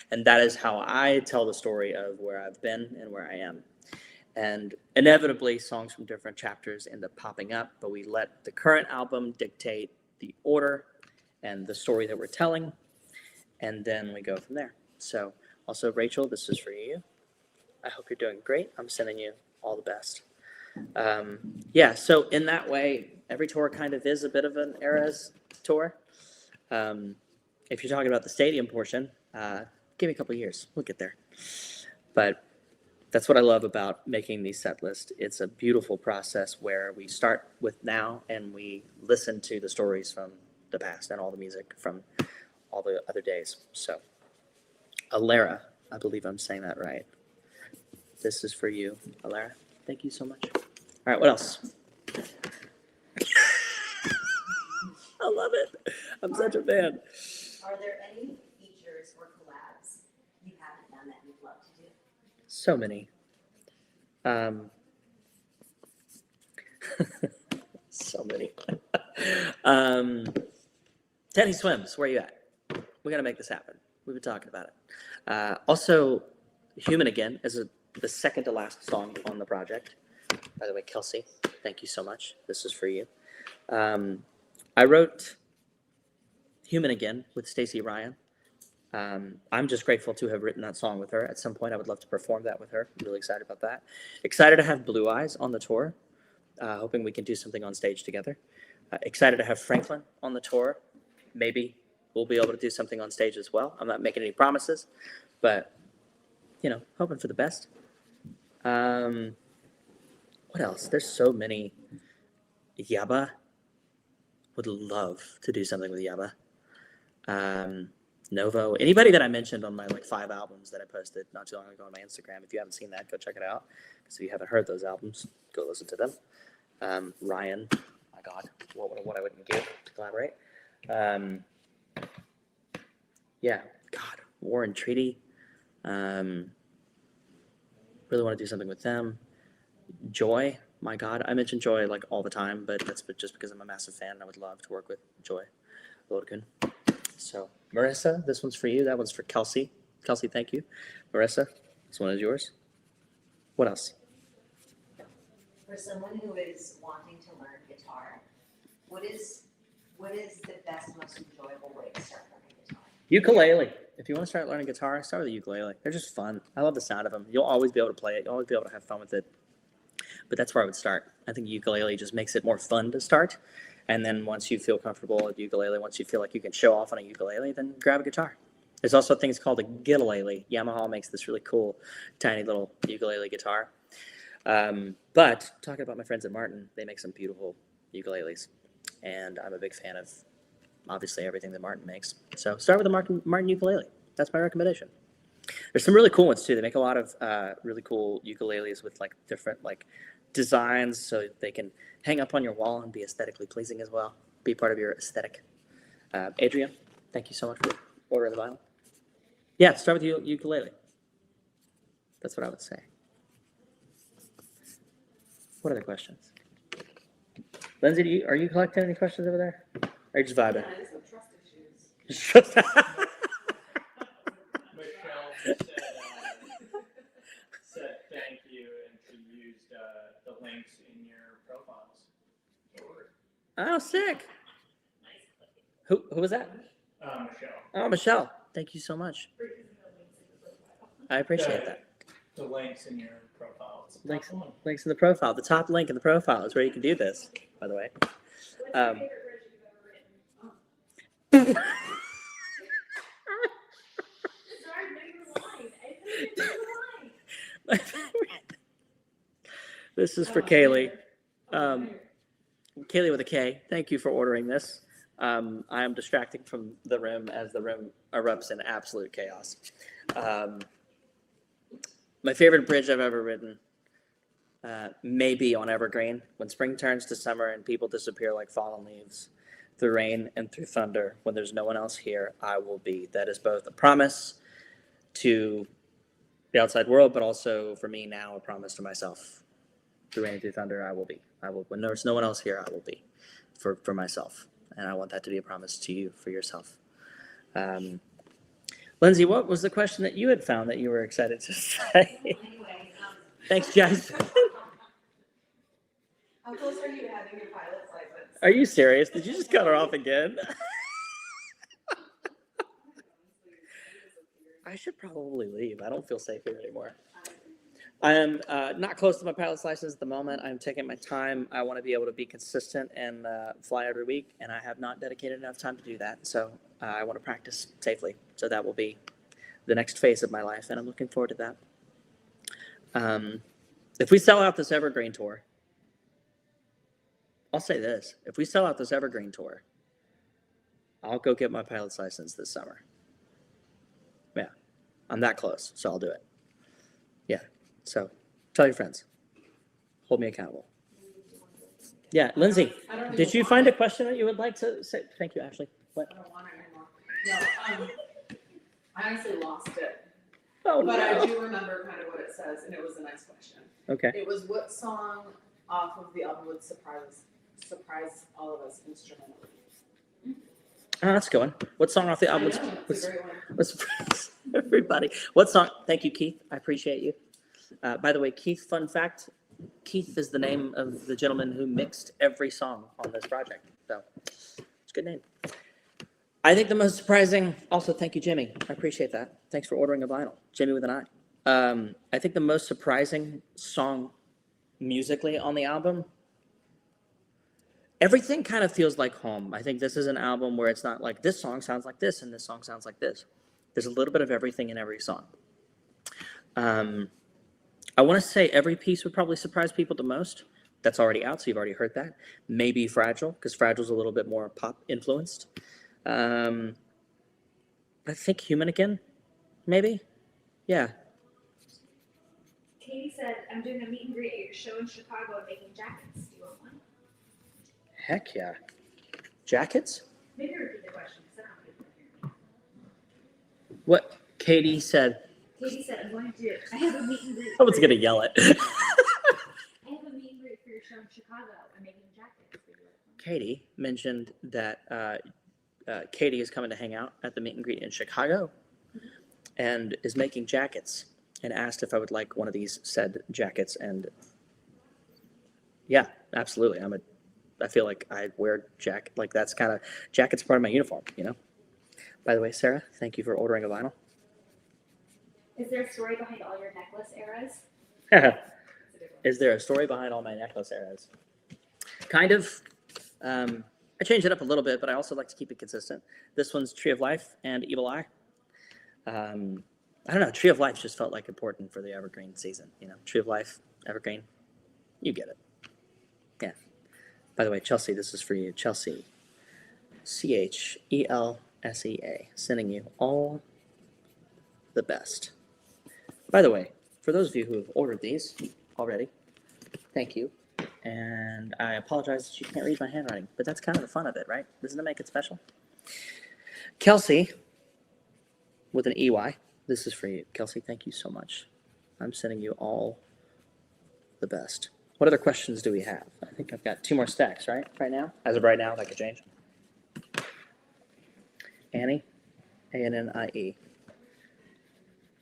S1: And that is how I tell the story of where I've been and where I am. And inevitably, songs from different chapters end up popping up, but we let the current album dictate the order and the story that we're telling, and then we go from there. So also, Rachel, this is for you. I hope you're doing great. I'm sending you all the best. Yeah, so in that way, every tour kind of is a bit of an Eras tour. If you're talking about the stadium portion, give me a couple of years. We'll get there. But that's what I love about making these set lists. It's a beautiful process where we start with now and we listen to the stories from the past and all the music from all the other days. So, Alara, I believe I'm saying that right. This is for you, Alara. Thank you so much. All right, what else? I love it. I'm such a fan.
S5: Are there any features or collabs you haven't done that you'd love to do?
S1: So many. So many. Teddy Swims, where are you at? We got to make this happen. We've been talking about it. Also, Human Again is the second to last song on the project. By the way, Kelsey, thank you so much. This is for you. I wrote Human Again with Stacey Ryan. I'm just grateful to have written that song with her. At some point, I would love to perform that with her. I'm really excited about that. Excited to have Blue Eyes on the tour. Hoping we can do something on stage together. Excited to have Franklin on the tour. Maybe we'll be able to do something on stage as well. I'm not making any promises, but, hoping for the best. What else? There's so many. Yaba. Would love to do something with Yaba. Novo, anybody that I mentioned on my 5 albums that I posted not too long ago on my Instagram, if you haven't seen that, go check it out. Because if you haven't heard those albums, go listen to them. Ryan, my God, what I wouldn't give to collaborate. Yeah, God, War and Treaty. Really want to do something with them. Joy, my God, I mention Joy all the time, but that's just because I'm a massive fan. I would love to work with Joy Lodekun. So, Marissa, this one's for you. That one's for Kelsey. Kelsey, thank you. Marissa, this one is yours. What else?
S5: For someone who is wanting to learn guitar, what is the best, most enjoyable way to start learning guitar?
S1: Ukulele. If you want to start learning guitar, start with a ukulele. They're just fun. I love the sound of them. You'll always be able to play it. You'll always be able to have fun with it. But that's where I would start. I think ukulele just makes it more fun to start. And then once you feel comfortable with ukulele, once you feel like you can show off on a ukulele, then grab a guitar. There's also things called a gitalele. Yamaha makes this really cool, tiny little ukulele guitar. But talking about my friends at Martin, they make some beautiful ukuleles. And I'm a big fan of, obviously, everything that Martin makes. So start with a Martin ukulele. That's my recommendation. There's some really cool ones too. They make a lot of really cool ukuleles with like different like designs, so they can hang up on your wall and be aesthetically pleasing as well. Be part of your aesthetic. Adrian, thank you so much for ordering the vinyl. Yeah, start with ukulele. That's what I would say. What other questions? Lindsay, are you collecting any questions over there? Or are you just vibing?
S4: I just have trust issues.
S2: Michelle said thank you, and she used the links in your profiles.
S1: Oh, sick. Who was that?
S2: Michelle.
S1: Oh, Michelle. Thank you so much. I appreciate that.
S2: The links in your profile. It's
S1: Links,
S2: top one.
S1: links in the profile. The top link in the profile is where you can do this, by the way.
S3: What's your
S1: Um,
S3: favorite bridge you've ever written? Sorry, no, you were lying. I said you were lying.
S1: This is for Kaylee. Kaylee with a K. Thank you for ordering this. I am distracting from the room as the room erupts in absolute chaos. My favorite bridge I've ever written may be on Evergreen. When spring turns to summer and people disappear like fallen leaves, through rain and through thunder, when there's no one else here, I will be. That is both a promise to the outside world, but also for me now, a promise to myself. Through rain and through thunder, I will be. I will. When there's no one else here, I will be for myself. And I want that to be a promise to you for yourself. Lindsay, what was the question that you had found that you were excited to say?
S5: Anyway,
S1: Thanks, Jess.
S4: How close are you to having your pilot's license?
S1: Are you serious? Did you just cut her off again? I should probably leave. I don't feel safe here anymore. I am not close to my pilot's license at the moment. I'm taking my time. I want to be able to be consistent and fly every week, and I have not dedicated enough time to do that. So I want to practice safely. So that will be the next phase of my life, and I'm looking forward to that. If we sell out this Evergreen tour, I'll say this. If we sell out this Evergreen tour, I'll go get my pilot's license this summer. Yeah, I'm that close, so I'll do it. Yeah. So tell your friends. Hold me accountable. Yeah, Lindsay, did you find a question that you would like to say? Thank you, Ashley. What?
S6: I don't want it anymore. No, I honestly lost it,
S1: Oh,
S6: but I
S1: no.
S6: do remember kind of what it says, and it was the next question.
S1: Okay.
S6: It was what song off of the album would surprise all of us instrumentally?
S1: Oh, that's a good one. What song off the album?
S6: I know, it's a great one.
S1: Let's surprise everybody. What song? Thank you, Keith. I appreciate you. By the way, Keith, fun fact, Keith is the name of the gentleman who mixed every song on this project. So it's a good name. I think the most surprising, also thank you, Jimmy. I appreciate that. Thanks for ordering a vinyl. Jimmy with an I. I think the most surprising song musically on the album, everything kind of feels like home. I think this is an album where it's not like this song sounds like this and this song sounds like this. There's a little bit of everything in every song. I want to say every piece would probably surprise people the most. That's already out, so you've already heard that. Maybe Fragile, because Fragile's a little bit more pop influenced. I think Human Again, maybe. Yeah.
S3: Katie said, I'm doing a meet and greet at your show in Chicago and making jackets. Do you want one?
S1: Heck yeah. Jackets?
S3: Maybe repeat the question, because I don't know.
S1: What Katie said.
S3: Katie said, I'm going to, I have a meet and greet.
S1: Someone's going to yell it.
S3: I have a meet and greet for your show in Chicago. I'm making jackets. Do you want one?
S1: Katie mentioned that Katie is coming to hang out at the meet and greet in Chicago and is making jackets and asked if I would like one of these said jackets. And yeah, absolutely. I feel like I wear jacket, like that's kind of, jacket's part of my uniform, you know? By the way, Sarah, thank you for ordering a vinyl.
S3: Is there a story behind all your necklace eras?
S1: Is there a story behind all my necklace eras? Kind of. I changed it up a little bit, but I also like to keep it consistent. This one's Tree of Life and Evil Eye. I don't know. Tree of Life just felt like important for the Evergreen season. You know, Tree of Life, Evergreen. You get it. Yeah. By the way, Chelsea, this is for you. Chelsea. CHELSEA. Sending you all the best. By the way, for those of you who have ordered these already, thank you. And I apologize that you can't read my handwriting, but that's kind of the fun of it, right? Doesn't it make it special? Kelsey, with an EY, this is for you. Kelsey, thank you so much. I'm sending you all the best. What other questions do we have? I think I've got 2 more stacks, right? Right now? As of right now, that could change. Annie, A-N-N-I-E.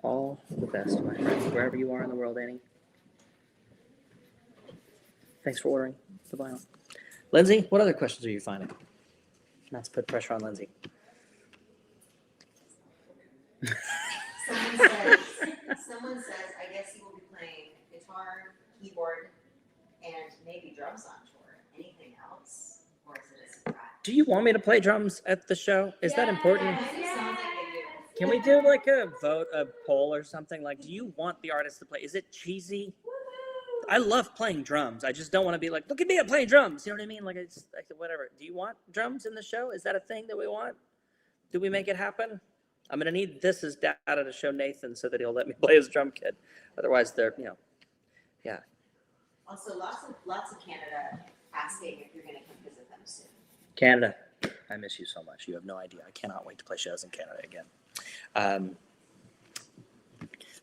S1: All the best, my friend, wherever you are in the world, Annie. Thanks for ordering the vinyl. Lindsay, what other questions are you finding? Not to put pressure on Lindsay.
S5: Someone says, I guess he will be playing guitar, keyboard, and maybe drums on tour. Anything else? Or is it a surprise?
S1: Do you want me to play drums at the show? Is that important?
S5: It sounds like they do.
S1: Can we do like a vote, a poll or something? Like, do you want the artist to play? Is it cheesy? I love playing drums. I just don't want to be like, look at me, I'm playing drums. You know what I mean? Like, it's like whatever. Do you want drums in the show? Is that a thing that we want? Do we make it happen? I'm going to need this as data to show Nathan so that he'll let me play his drum kit. Otherwise, they're, yeah.
S5: Also, lots of Canada asking if you're going to come visit them soon.
S1: Canada, I miss you so much. You have no idea. I cannot wait to play shows in Canada again.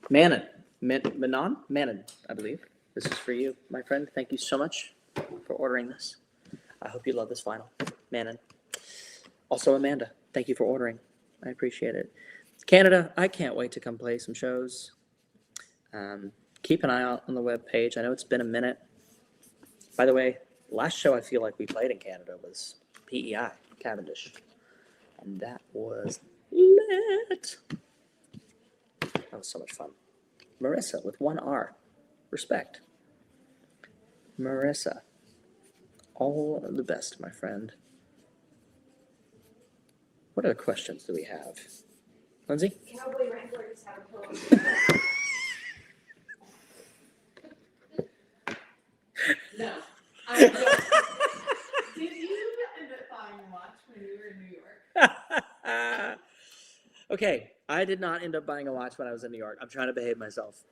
S1: Manon, I believe. This is for you, my friend. Thank you so much for ordering this. I hope you love this vinyl. Manon. Also, Amanda, thank you for ordering. I appreciate it. Canada, I can't wait to come play some shows. Keep an eye out on the webpage. I know it's been a minute. By the way, last show I feel like we played in Canada was PEI, Cavendish. And that was lit. That was so much fun. Marissa with 1 R. Respect. Marissa. All the best, my friend. What other questions do we have? Lindsay?
S3: Cowboy Wranglers have a poem.
S6: No. I don't. Did you end up buying a watch when you were in New York?
S1: Okay, I did not end up buying a watch when I was in New York. I'm trying to behave myself.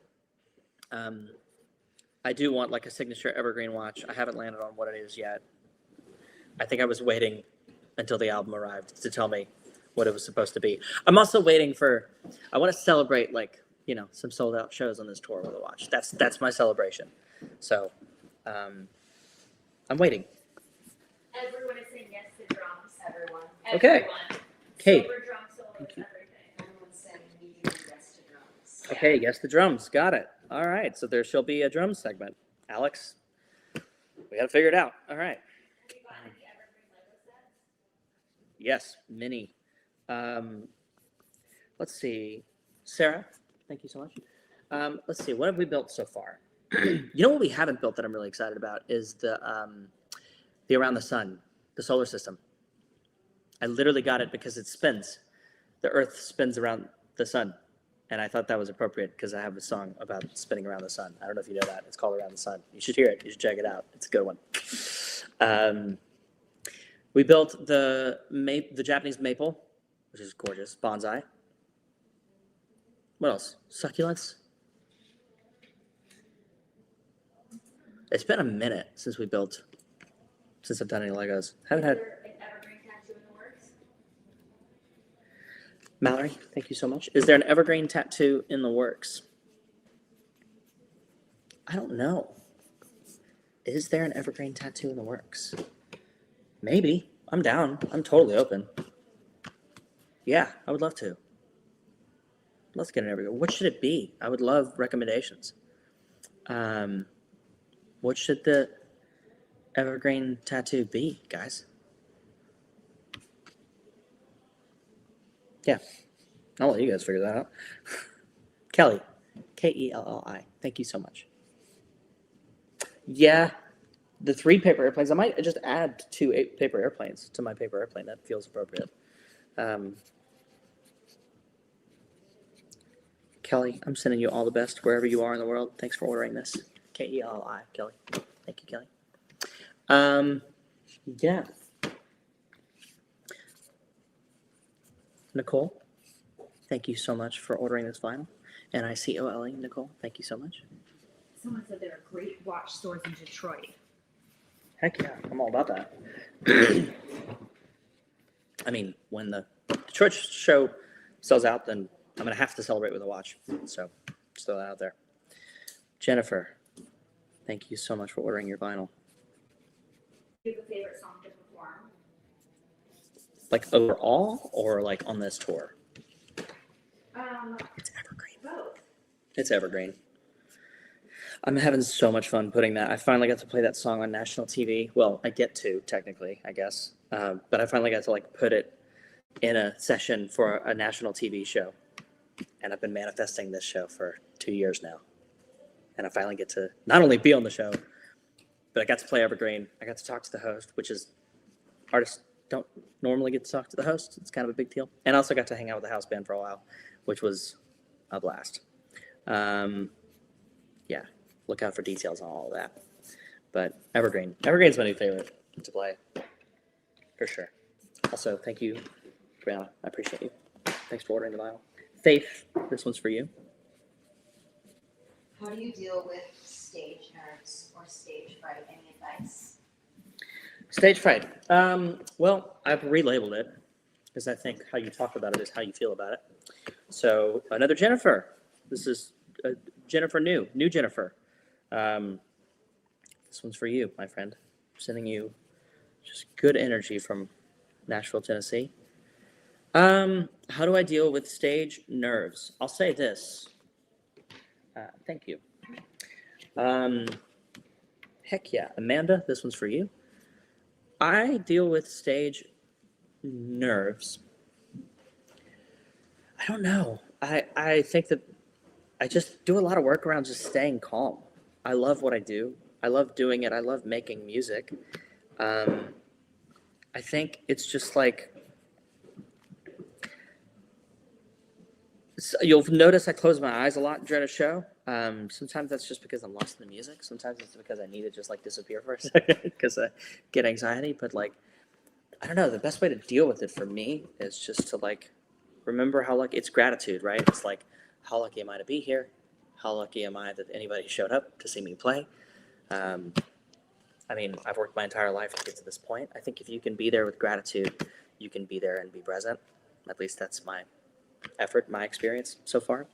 S1: I do want like a signature Evergreen watch. I haven't landed on what it is yet. I think I was waiting until the album arrived to tell me what it was supposed to be. I'm also waiting for, I want to celebrate like, some sold out shows on this tour with a watch. That's my celebration. So I'm waiting.
S3: Everyone is saying yes to drums.
S5: Everyone.
S1: Okay.
S3: Everyone.
S1: Kate.
S3: Silver drum solos, everything.
S5: Everyone's saying immediately yes to drums.
S1: Okay, yes, the drums. Got it. All right, so there shall be a drum segment. Alex, we got to figure it out. All right.
S3: Have you gotten any Evergreen Lego sets?
S1: Yes, many. Let's see. Sarah, thank you so much. Let's see. What have we built so far? You know what we haven't built that I'm really excited about is the Around the Sun, the solar system. I literally got it because it spins. The Earth spins around the sun. And I thought that was appropriate because I have a song about spinning around the sun. I don't know if you know that. It's called Around the Sun. You should hear it. You should check it out. It's a good one. We built the Japanese maple, which is gorgeous, bonsai. What else? Succulents. It's been a minute since I've done any Legos. Haven't had.
S3: Is there an Evergreen tattoo in the works?
S1: Mallory, thank you so much. Is there an Evergreen tattoo in the works? I don't know. Is there an Evergreen tattoo in the works? Maybe. I'm down. I'm totally open. Yeah, I would love to. Let's get an Evergreen. What should it be? I would love recommendations. What should the Evergreen tattoo be, guys? Yeah, I'll let you guys figure that out. Kelly, Kelli, thank you so much. Yeah, the 3 paper airplanes. I might just add 2 paper airplanes to my paper airplane. That feels appropriate. Kelly, I'm sending you all the best wherever you are in the world. Thanks for ordering this. Kelli, Kelly. Thank you, Kelly. Yeah. Nicole, thank you so much for ordering this vinyl. NICOLE, Nicole, thank you so much.
S3: Someone said there are great watch stores in Detroit.
S1: Heck yeah, I'm all about that. I mean, when the Detroit show sells out, then I'm going to have to celebrate with a watch. So, just throw that out there. Jennifer, thank you so much for ordering your vinyl.
S3: Do you have a favorite song to perform?
S1: Like overall or like on this tour? It's Evergreen.
S3: Both.
S1: It's Evergreen. I'm having so much fun putting that. I finally got to play that song on national TV. Well, I get to, technically, I guess. But I finally got to like put it in a session for a national TV show. And I've been manifesting this show for 2 years now. And I finally get to not only be on the show, but I got to play Evergreen. I got to talk to the host, which is artists don't normally get to talk to the host. It's kind of a big deal. And I also got to hang out with the house band for a while, which was a blast. Yeah, look out for details on all of that. But Evergreen's my new favorite to play, for sure. Also, thank you, Brianna. I appreciate you. Thanks for ordering the vinyl. Faith, this one's for you.
S5: How do you deal with stage nerves or stage fright? Any advice?
S1: Stage fright. Well, I've relabeled it because I think how you talk about it is how you feel about it. So another Jennifer. This is Jennifer new Jennifer. This one's for you, my friend. I'm sending you just good energy from Nashville, Tennessee. How do I deal with stage nerves? I'll say this. Thank you. Heck yeah. Amanda, this one's for you. I deal with stage nerves. I don't know. I think that I just do a lot of work around just staying calm. I love what I do. I love doing it. I love making music. I think it's just like, so you'll notice I close my eyes a lot during a show. Sometimes that's just because I'm lost in the music. Sometimes it's because I need to just like disappear for a second because I get anxiety. But like, I don't know. The best way to deal with it for me is just to like remember how like it's gratitude, right? It's like, how lucky am I to be here? How lucky am I that anybody showed up to see me play? I mean, I've worked my entire life to get to this point. I think if you can be there with gratitude, you can be there and be present. At least that's my effort, my experience so far.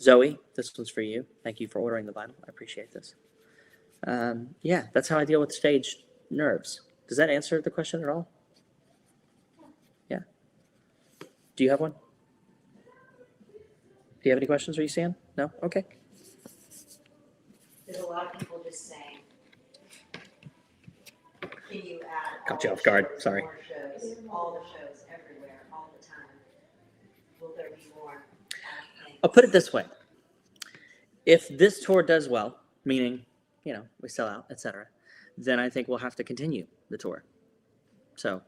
S1: Zoe, this one's for you. Thank you for ordering the vinyl. I appreciate this. Yeah, that's how I deal with stage nerves. Does that answer the question at all? Yeah. Do you have one? Do you have any questions? Are you seeing? No? Okay.
S5: There's a lot of people just saying, can you add
S1: Caught you
S5: all
S1: off
S5: the
S1: guard.
S5: shows,
S1: Sorry.
S5: more shows, all the shows everywhere, all the time? Will there be more?
S1: I'll put it this way. If this tour does well, meaning, you know, we sell out, etc., then I think we'll have to continue the tour. So,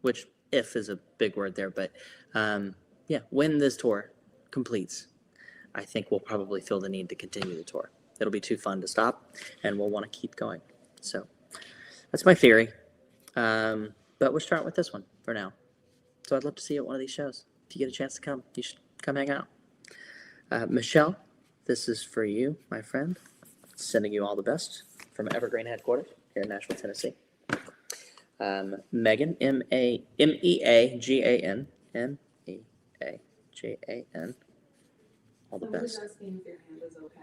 S1: which if is a big word there, but yeah, when this tour completes, I think we'll probably feel the need to continue the tour. It'll be too fun to stop, and we'll want to keep going. So that's my theory. But we're starting with this one for now. So I'd love to see you at one of these shows. If you get a chance to come, you should come hang out. Michelle, this is for you, my friend. Sending you all the best from Evergreen headquarters here in Nashville, Tennessee. Megan, M-E-A-G-A-N, M-E-A-G-A-N. All the best.
S6: Asking if your hand is okay.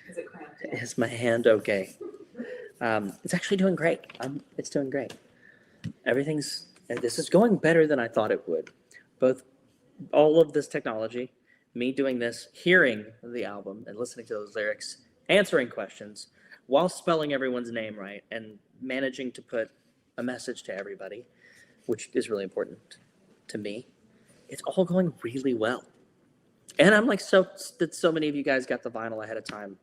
S6: Is it cramped yet?
S1: Is my hand okay? It's actually doing great. It's doing great. This is going better than I thought it would. All of this technology, me doing this, hearing the album and listening to those lyrics, answering questions while spelling everyone's name right and managing to put a message to everybody, which is really important to me. It's all going really well. And I'm like, that so many of you guys got the vinyl ahead of time.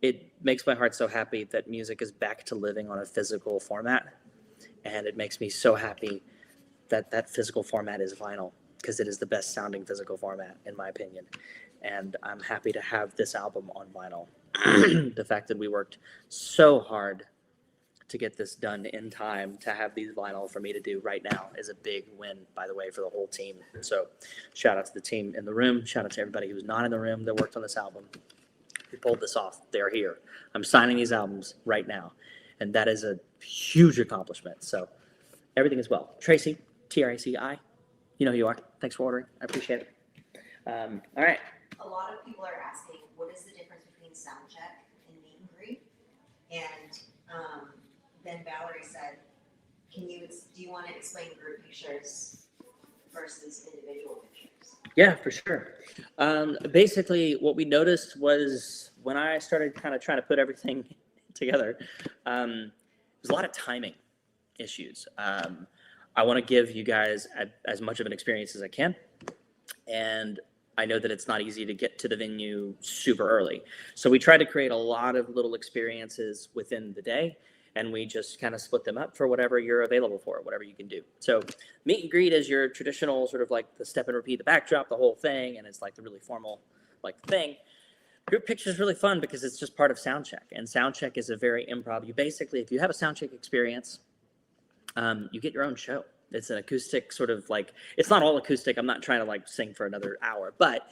S1: It makes my heart so happy that music is back to living on a physical format. And it makes me so happy that that physical format is vinyl, because it is the best sounding physical format, in my opinion. And I'm happy to have this album on vinyl. The fact that we worked so hard to get this done in time to have these vinyl for me to do right now is a big win, by the way, for the whole team. So shout out to the team in the room. Shout out to everybody who's not in the room that worked on this album. We pulled this off. They're here. I'm signing these albums right now. And that is a huge accomplishment. So everything is well. Tracy, TRACI, you know who you are. Thanks for ordering. I appreciate it. All right.
S5: A lot of people are asking, what is the difference between Soundcheck and meet and greet? And then Valerie said, do you want to explain group pictures versus individual pictures?
S1: Yeah, for sure. Basically, what we noticed was when I started kind of trying to put everything together, there's a lot of timing issues. I want to give you guys as much of an experience as I can. And I know that it's not easy to get to the venue super early. So we try to create a lot of little experiences within the day, and we just kind of split them up for whatever you're available for, whatever you can do. So meet and greet is your traditional sort of like the step and repeat, the backdrop, the whole thing, and it's like the really formal like thing. Group picture is really fun because it's just part of Soundcheck, and Soundcheck is a very improv. You basically, if you have a Soundcheck experience, you get your own show. It's an acoustic sort of like, it's not all acoustic. I'm not trying to like sing for another hour, but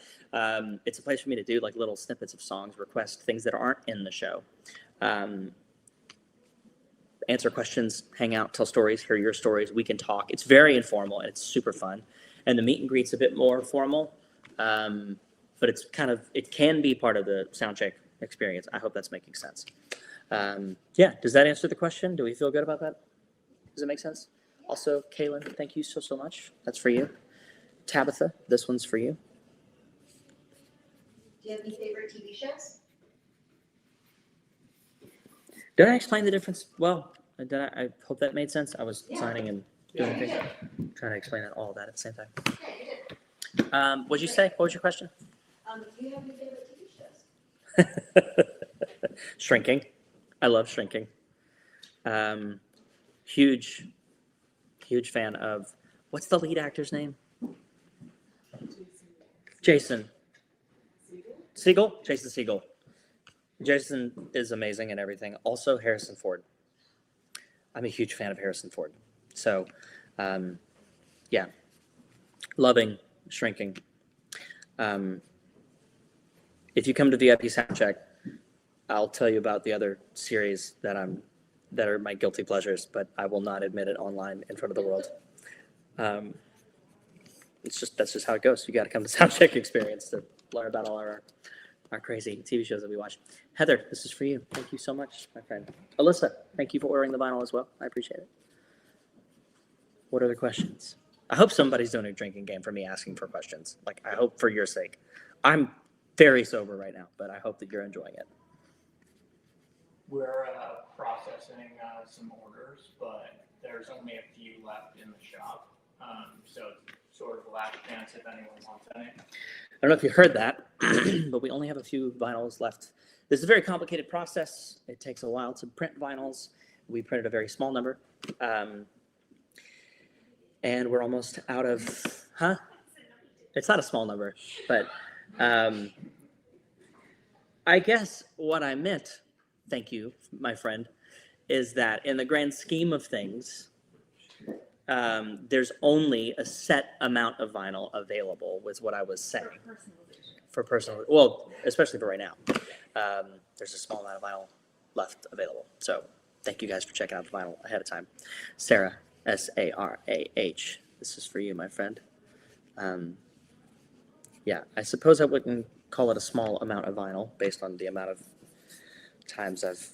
S1: it's a place for me to do like little snippets of songs, request things that aren't in the show. Answer questions, hang out, tell stories, hear your stories. We can talk. It's very informal and it's super fun. And the meet and greet's a bit more formal, but it's kind of, it can be part of the Soundcheck experience. I hope that's making sense. Yeah, does that answer the question? Do we feel good about that? Does it make sense? Also, Kaylin, thank you so much. That's for you. Tabitha, this one's for you.
S5: Do you have any favorite TV shows?
S1: Did I explain the difference? Well, I hope that made sense. I was
S5: Yeah.
S1: signing and doing things.
S5: Yeah.
S1: Trying to explain it all of that at the same time.
S5: Yeah, you did.
S1: What'd you say? What was your question?
S5: Do you have any favorite TV shows?
S1: Shrinking. I love Shrinking. Huge fan of, what's the lead actor's name? Jason Segel? Jason Segel. Jason is amazing and everything. Also Harrison Ford. I'm a huge fan of Harrison Ford. So, yeah, loving Shrinking. If you come to VIP Soundcheck, I'll tell you about the other series that are my guilty pleasures, but I will not admit it online in front of the world. That's just how it goes. You got to come to Soundcheck experience to learn about all our crazy TV shows that we watch. Heather, this is for you. Thank you so much, my friend. Alyssa, thank you for ordering the vinyl as well. I appreciate it. What other questions? I hope somebody's doing a drinking game for me asking for questions. Like, I hope for your sake. I'm very sober right now, but I hope that you're enjoying it.
S2: We're processing some orders, but there's only a few left in the shop. So it's sort of a last chance if anyone wants any.
S1: I don't know if you heard that, but we only have a few vinyls left. This is a very complicated process. It takes a while to print vinyls. We printed a very small number. And we're almost out of, It's not a small number, but I guess what I meant, thank you, my friend, is that in the grand scheme of things, there's only a set amount of vinyl available, was what I was saying. For personal, well, especially for right now. There's a small amount of vinyl left available. So thank you guys for checking out the vinyl ahead of time. Sarah, Sarah, this is for you, my friend. Yeah, I suppose I wouldn't call it a small amount of vinyl based on the amount of times I've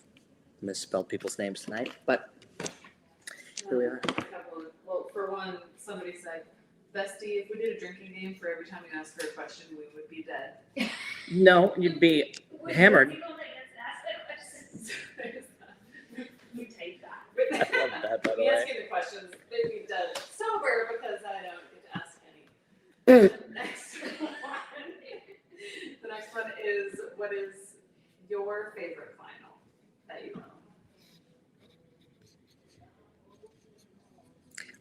S1: misspelled people's names tonight, but here we are.
S6: Well, for one, somebody said, Bestie, if we did a drinking game for every time you asked her a question, we would be dead.
S1: No, you'd be hammered.
S3: People that gets asked that question. You take that.
S1: I love that, by the
S6: Me
S1: way.
S6: asking the questions, they'd be dead sober because I don't get to ask any. The next one is, what is your favorite vinyl that you own?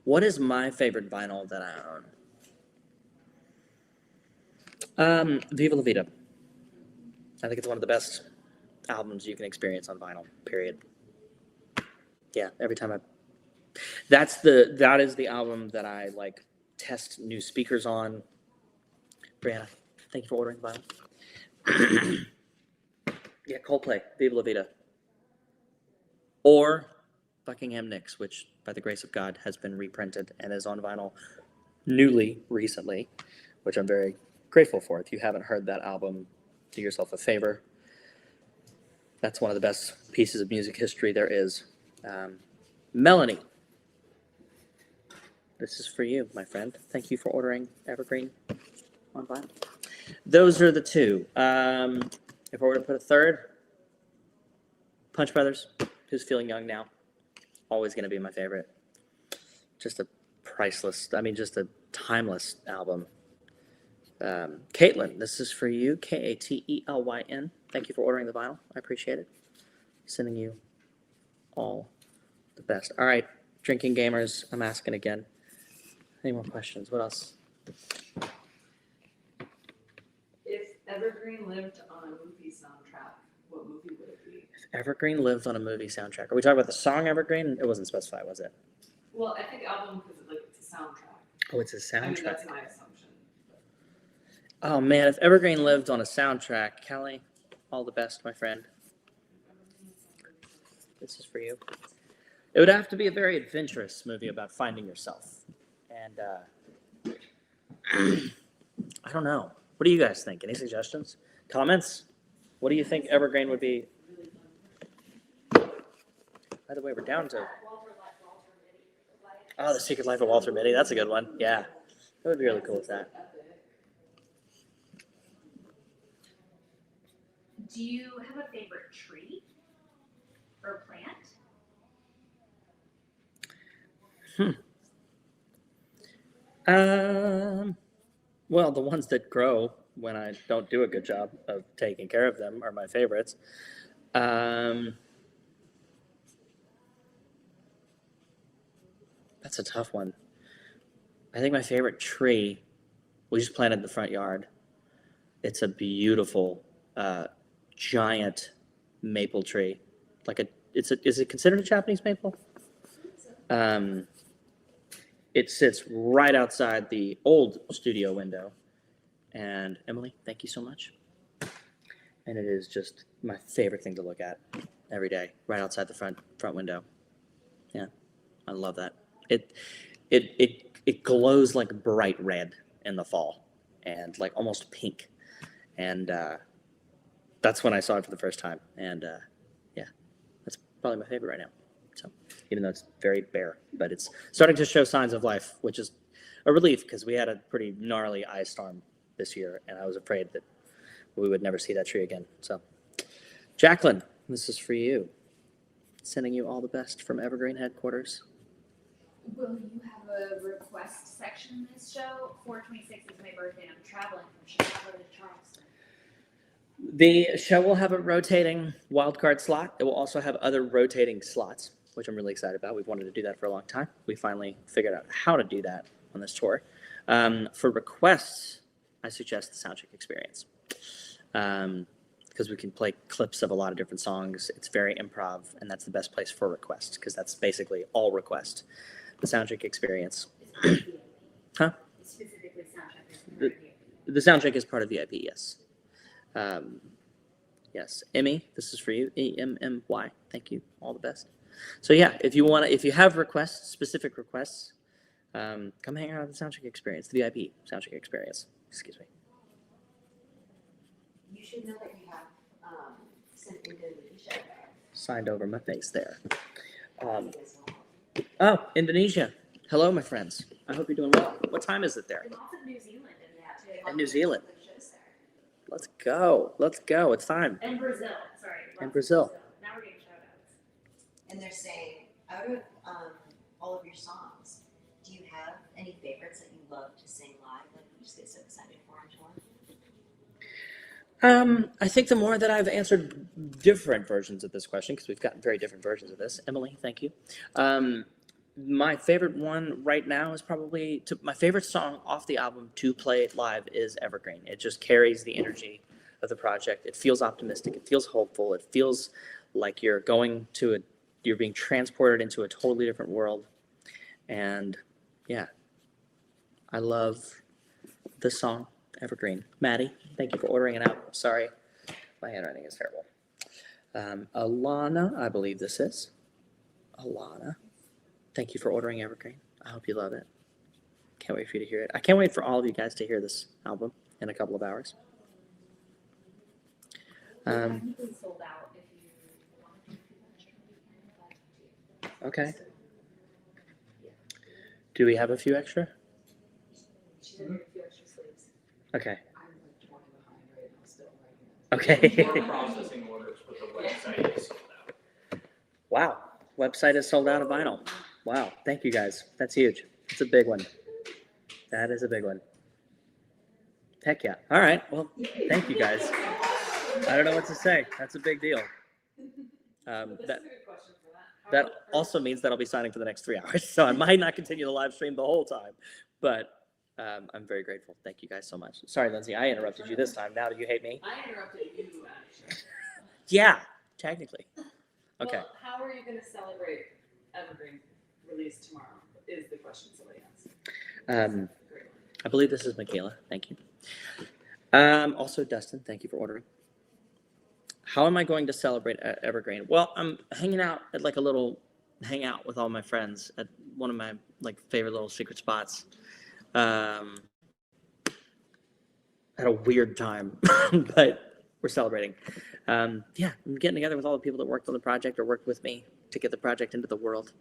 S1: What is my favorite vinyl that I own? Viva La Vida. I think it's one of the best albums you can experience on vinyl, period. Yeah, every time that is the album that I like test new speakers on. Brianna, thank you for ordering the vinyl. Yeah, Coldplay, Viva La Vida. Or Buckingham Nicks, which by the grace of God has been reprinted and is on vinyl recently, which I'm very grateful for. If you haven't heard that album, do yourself a favor. That's one of the best pieces of music history there is. Melanie, this is for you, my friend. Thank you for ordering Evergreen on vinyl. Those are the two. If I were to put a third, Punch Brothers, Who's Feeling Young Now, always going to be my favorite. Just a priceless, just a timeless album. Caitlin, this is for you, Katelyn. Thank you for ordering the vinyl. I appreciate it. Sending you all the best. All right, drinking gamers, I'm asking again. Any more questions? What else?
S6: If Evergreen lived on a movie soundtrack, what movie would it be?
S1: If Evergreen lived on a movie soundtrack. Are we talking about the song Evergreen? It wasn't specified, was it?
S6: Well, I think album because it's a soundtrack.
S1: Oh, it's a soundtrack.
S6: That's my assumption.
S1: Oh man, if Evergreen lived on a soundtrack, Kelly, all the best, my friend. This is for you. It would have to be a very adventurous movie about finding yourself. And I don't know. What do you guys think? Any suggestions? Comments? What do you think Evergreen would be? By the way, we're down to... Oh, The Secret Life of Walter Mitty. That's a good one. Yeah. That would be really cool with that.
S3: Do you have a favorite tree or plant?
S1: Well, the ones that grow when I don't do a good job of taking care of them are my favorites. That's a tough one. I think my favorite tree, we just planted in the front yard. It's a beautiful, giant maple tree. Is it considered a Japanese maple? It sits right outside the old studio window. And Emily, thank you so much. And it is just my favorite thing to look at every day, right outside the front window. Yeah, I love that. It glows like bright red in the fall and like almost pink. And that's when I saw it for the first time. And yeah, that's probably my favorite right now. So even though it's very bare, but it's starting to show signs of life, which is a relief because we had a pretty gnarly ice storm this year, and I was afraid that we would never see that tree again. So, Jacqueline, this is for you. Sending you all the best from Evergreen headquarters.
S3: Will you have a request section in this show? 4/26 is my birthday. I'm traveling from Chicago to Charleston.
S1: The show will have a rotating wildcard slot. It will also have other rotating slots, which I'm really excited about. We've wanted to do that for a long time. We finally figured out how to do that on this tour. For requests, I suggest the Soundcheck experience because we can play clips of a lot of different songs. It's very improv, and that's the best place for requests because that's basically all request. The Soundcheck experience. Huh?
S3: Specifically, Soundcheck.
S1: The Soundcheck is part of VIP, yes. Yes, Emmy, this is for you. EMMY. Thank you. All the best. So yeah, if you have requests, specific requests, come hang out at the Soundcheck experience, the VIP Soundcheck experience. Excuse me.
S5: You should know that you have some Indonesia.
S1: Signed over my face there.
S5: As well.
S1: Oh, Indonesia. Hello, my friends. I hope you're doing well. What time is it there?
S3: And also New Zealand in that too.
S1: In New Zealand.
S5: The show's there.
S1: Let's go. Let's go. It's time.
S3: And Brazil. Sorry.
S1: And Brazil.
S3: Now we're getting shoutouts.
S5: And they're saying, out of all of your songs, do you have any favorites that you love to sing live? Like you just get so excited for them to one?
S1: I think the more that I've answered different versions of this question, because we've got very different versions of this. Emily, thank you. My favorite one right now is probably my favorite song off the album to play live is Evergreen. It just carries the energy of the project. It feels optimistic. It feels hopeful. It feels like you're going to a you're being transported into a totally different world. And yeah, I love this song, Evergreen. Maddie, thank you for ordering it out. Sorry, my handwriting is terrible. Alana, I believe this is. Alana, thank you for ordering Evergreen. I hope you love it. Can't wait for you to hear it. I can't wait for all of you guys to hear this album in a couple of hours.
S3: Technically sold out if you want to do extra weekend, but
S1: Okay. Do we have a few extra?
S6: She did a few extra sleeves.
S1: Okay.
S6: I'm like 20 behind right now, still writing
S1: Okay.
S2: We're processing orders, but the website is sold out.
S1: Wow. Website is sold out of vinyl. Wow. Thank you guys. That's huge. It's a big one. That is a big one. Heck yeah. All right. Well, thank you guys. I don't know what to say. That's a big deal.
S6: But
S1: That
S6: this is a good question for that.
S1: that also means that I'll be signing for the next 3 hours. So I might not continue the live stream the whole time, but I'm very grateful. Thank you guys so much. Sorry, Lindsay, I interrupted you this time. Now do you hate me?
S6: I interrupted you, actually.
S1: Yeah, technically. Okay.
S6: Well, how are you going to celebrate Evergreen release tomorrow? Is the question somebody asked.
S1: Um,
S6: Great one.
S1: I believe this is Michaela. Thank you. Also, Dustin, thank you for ordering. How am I going to celebrate at Evergreen? Well, I'm hanging out at like a little hangout with all my friends at one of my like favorite little secret spots. At a weird time, but we're celebrating. Yeah, I'm getting together with all the people that worked on the project or worked with me to get the project into the world.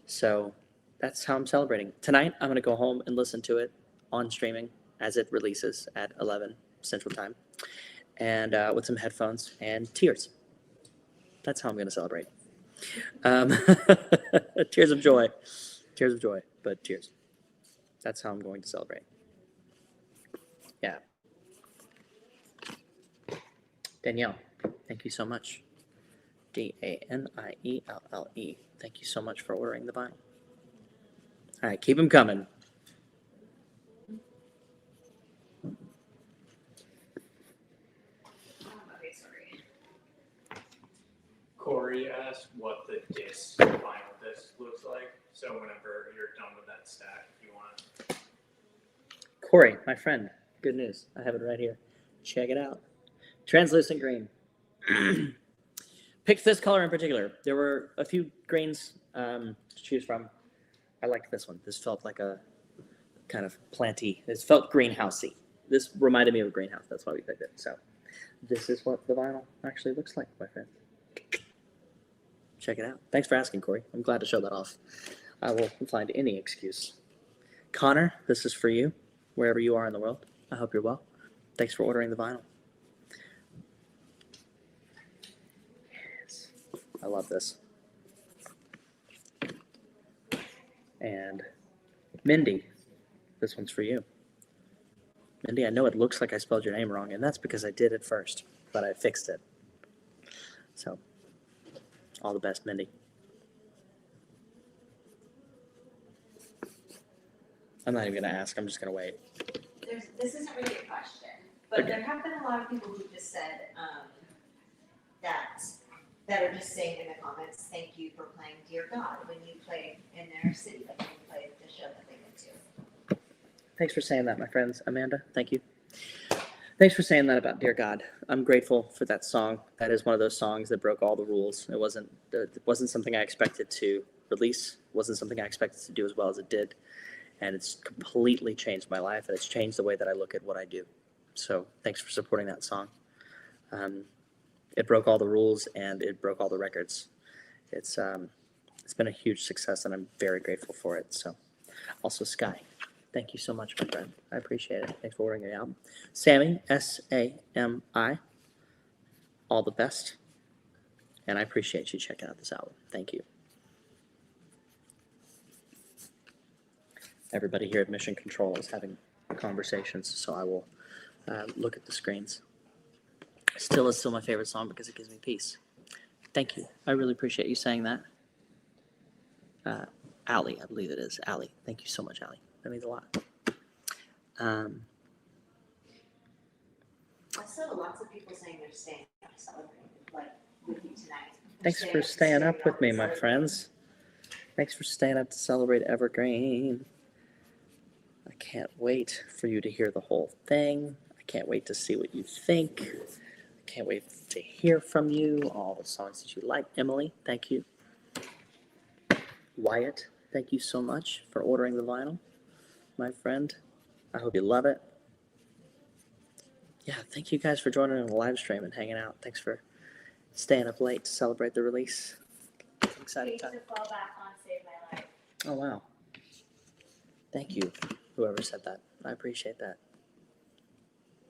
S1: So that's how I'm celebrating. Tonight, I'm going to go home and listen to it on streaming as it releases at 11 Central Time, and with some headphones and tears. That's how I'm going to celebrate. Tears of joy. Tears of joy, but tears. That's how I'm going to celebrate. Yeah. Danielle, thank you so much. Danielle. Thank you so much for ordering the vinyl. All right, keep them coming.
S3: Okay, sorry.
S2: Corey asked what the vinyl disc looks like. So whenever you're done with that stack, if you want to.
S1: Corey, my friend, good news. I have it right here. Check it out. Translucent green. Picked this color in particular. There were a few greens to choose from. I liked this one. This felt like a kind of planty. This felt greenhousey. This reminded me of a greenhouse. That's why we picked it. So this is what the vinyl actually looks like, my friend. Check it out. Thanks for asking, Corey. I'm glad to show that off. I will find any excuse. Connor, this is for you, wherever you are in the world. I hope you're well. Thanks for ordering the vinyl. Yes. I love this. And Mindy, this one's for you. Mindy, I know it looks like I spelled your name wrong, and that's because I did it first, but I fixed it. So, all the best, Mindy. I'm not even going to ask. I'm just going to wait.
S5: This isn't really a question, but
S1: Okay.
S5: there have been a lot of people who just said, that are just saying in the comments, thank you for playing Dear God when you played in their city, like when you played the show that they went to.
S1: Thanks for saying that, my friends. Amanda, thank you. Thanks for saying that about Dear God. I'm grateful for that song. That is one of those songs that broke all the rules. It wasn't something I expected to release. It wasn't something I expected to do as well as it did. And it's completely changed my life, and it's changed the way that I look at what I do. So thanks for supporting that song. It broke all the rules, and it broke all the records. It's been a huge success, and I'm very grateful for it. So also Sky, thank you so much, my friend. I appreciate it. Thanks for ordering your album. Sammy, S-A-M-I, all the best. And I appreciate you checking out this album. Thank you. Everybody here at Mission Control is having conversations, so I will look at the screens. Still is still my favorite song because it gives me peace. Thank you. I really appreciate you saying that. Allie, I believe it is. Allie. Thank you so much, Allie. That means a lot.
S5: I saw lots of people saying they're staying up celebrating, like with you tonight.
S1: Thanks for staying up with me, my friends. Thanks for staying up to celebrate Evergreen. I can't wait for you to hear the whole thing. I can't wait to see what you think. I can't wait to hear from you, all the songs that you like. Emily, thank you. Wyatt, thank you so much for ordering the vinyl, my friend. I hope you love it. Yeah, thank you guys for joining in the live stream and hanging out. Thanks for staying up late to celebrate the release. It's an exciting time.
S3: To fall back on Save My Life.
S1: Oh, wow. Thank you, whoever said that. I appreciate that.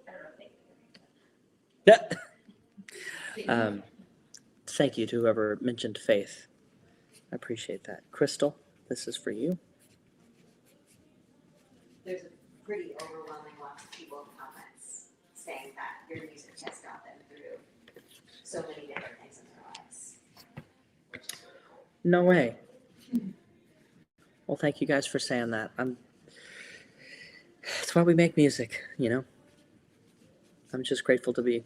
S3: I don't know if they
S1: Thank you to whoever mentioned Faith. I appreciate that. Crystal, this is for you.
S5: There's a pretty overwhelming lot of people in the comments saying that your music has got them through so many different things in their lives, which is really cool.
S1: No way. Well, thank you guys for saying that. That's why we make music, you know? I'm just grateful to be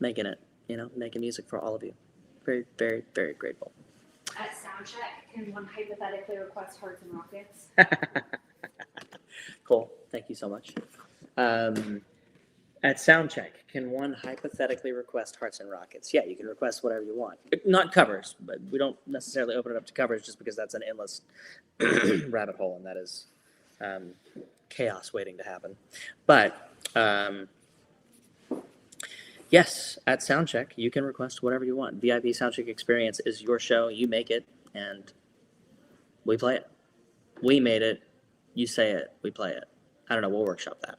S1: making it, you know, making music for all of you. Very, very, very grateful.
S3: At Soundcheck, can one hypothetically request Hearts and Rockets?
S1: Cool. Thank you so much. At Soundcheck, can one hypothetically request Hearts and Rockets? Yeah, you can request whatever you want. Not covers, but we don't necessarily open it up to covers just because that's an endless rabbit hole, and that is chaos waiting to happen. But yes, at Soundcheck, you can request whatever you want. VIP Soundcheck Experience is your show. You make it, and we play it. We made it. You say it. We play it. I don't know. We'll workshop that.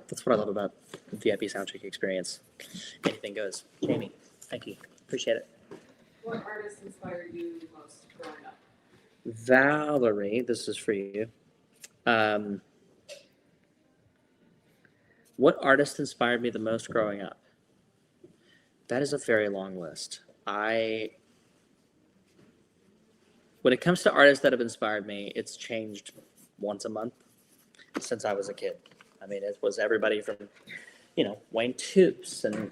S1: That's what I love about the VIP Soundcheck Experience. Anything goes. Jamie, thank you. Appreciate it.
S6: What artist inspired you most growing up?
S1: Valerie, this is for you. What artist inspired me the most growing up? That is a very long list. When it comes to artists that have inspired me, it's changed once a month since I was a kid. I mean, it was everybody from, you know, Wayne Toops and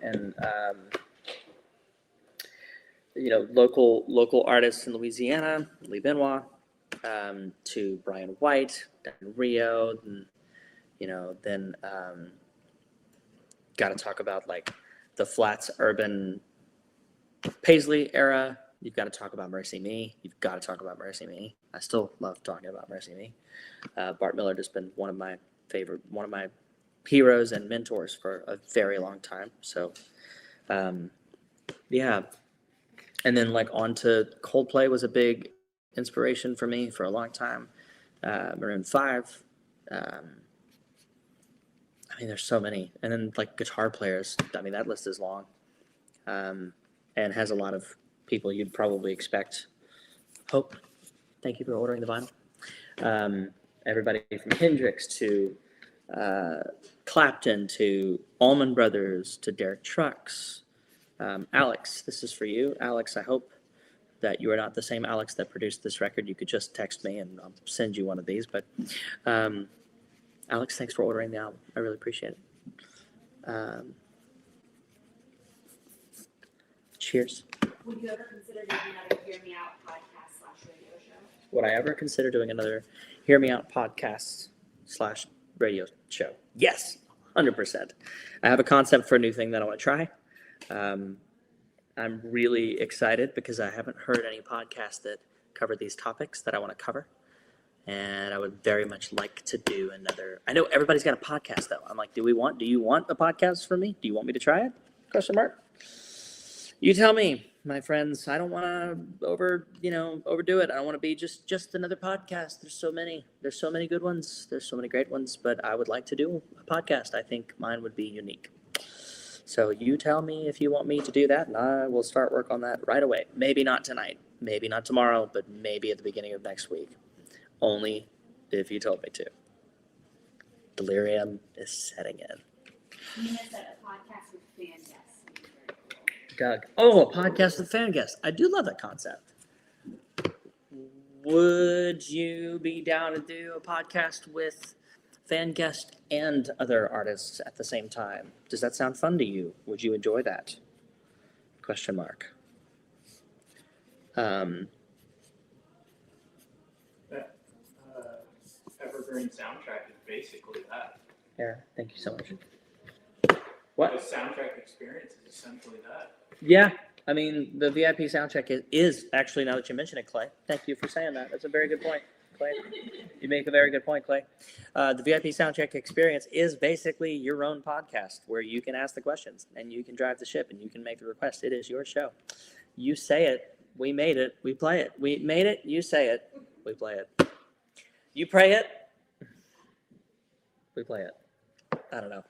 S1: you know, local artists in Louisiana, Lee Benoit, to Brian White, Dan Rio, and, you know, then got to talk about like the Flats Urban Paisley era. You've got to talk about Mercy Me. You've got to talk about Mercy Me. I still love talking about Mercy Me. Bart Millard has been one of my heroes and mentors for a very long time. So, yeah. And then like on to Coldplay was a big inspiration for me for a long time. Maroon 5. I mean, there's so many. And then like guitar players. I mean, that list is long, and has a lot of people you'd probably expect. Hope, thank you for ordering the vinyl. Everybody from Hendrix to Clapton to Allman Brothers to Derek Trucks. Alex, this is for you. Alex, I hope that you are not the same Alex that produced this record. You could just text me and I'll send you one of these. But Alex, thanks for ordering the album. I really appreciate it. Cheers.
S3: Would you ever consider doing another Hear Me Out podcast/radio show?
S1: Would I ever consider doing another Hear Me Out podcast/radio show? Yes, 100%. I have a concept for a new thing that I want to try. I'm really excited because I haven't heard any podcasts that cover these topics that I want to cover. And I would very much like to do another. I know everybody's got a podcast though. I'm like, do you want a podcast for me? Do you want me to try it? Question mark. You tell me, my friends. I don't want to overdo it. I don't want to be just another podcast. There's so many good ones. There's so many great ones, but I would like to do a podcast. I think mine would be unique. So you tell me if you want me to do that, and I will start work on that right away. Maybe not tonight, maybe not tomorrow, but maybe at the beginning of next week. Only if you told me to. Delirium is setting in.
S3: Nina said a podcast with fan guests.
S1: Doug. Oh, a podcast with fan guests. I do love that concept. Would you be down to do a podcast with fan guests and other artists at the same time? Does that sound fun to you? Would you enjoy that? Question mark.
S2: Evergreen soundtrack is basically that.
S1: Yeah, thank you so much.
S2: The
S1: What?
S2: soundtrack experience is essentially that.
S1: Yeah, I mean, the VIP Soundcheck is actually, now that you mention it, Clay, thank you for saying that. That's a very good point, Clay. You make a very good point, Clay. The VIP Soundcheck experience is basically your own podcast where you can ask the questions and you can drive the ship and you can make the request. It is your show. You say it, we made it, we play it. We made it, you say it, we play it. You pray it, we play it. I don't know.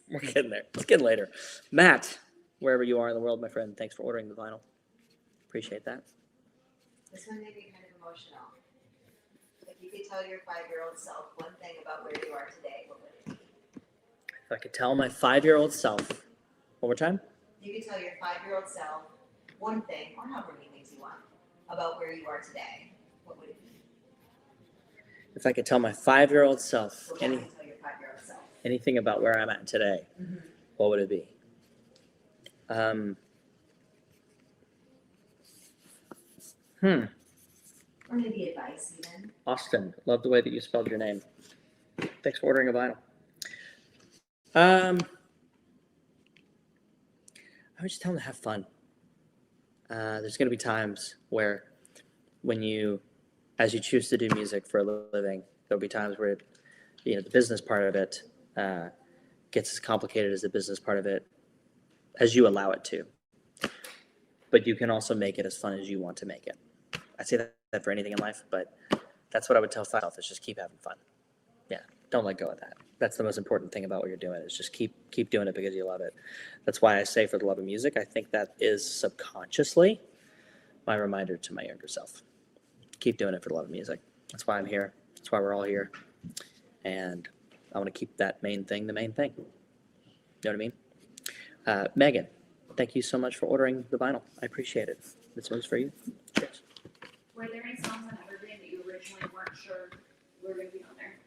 S1: We're getting there. It's getting later. Matt, wherever you are in the world, my friend, thanks for ordering the vinyl. Appreciate that.
S5: This one may be kind of emotional. If you could tell your 5-year-old self one thing about where you are today, what would it be?
S1: If I could tell my 5-year-old self, one more time?
S5: You could tell your 5-year-old self one thing, or however many things you want, about where you are today, what would it be?
S1: If I could tell my 5-year-old self
S5: So what would you tell your 5-year-old self?
S1: anything about where I'm at today, what would it be?
S5: Or maybe advice even.
S1: Austin, love the way that you spelled your name. Thanks for ordering a vinyl. I would just tell them to have fun. There's going to be times where as you choose to do music for a living, there'll be times where, the business part of it gets as complicated as the business part of it, as you allow it to. But you can also make it as fun as you want to make it. I say that for anything in life, but that's what I would tell myself is just keep having fun. Yeah, don't let go of that. That's the most important thing about what you're doing is just keep doing it because you love it. That's why I say for the love of music, I think that is subconsciously my reminder to my younger self. Keep doing it for the love of music. That's why I'm here. That's why we're all here. And I want to keep that main thing the main thing. You know what I mean? Megan, thank you so much for ordering the vinyl. I appreciate it. This one's for you. Cheers.
S3: Were there any songs on Evergreen that you originally weren't sure were going to be on there?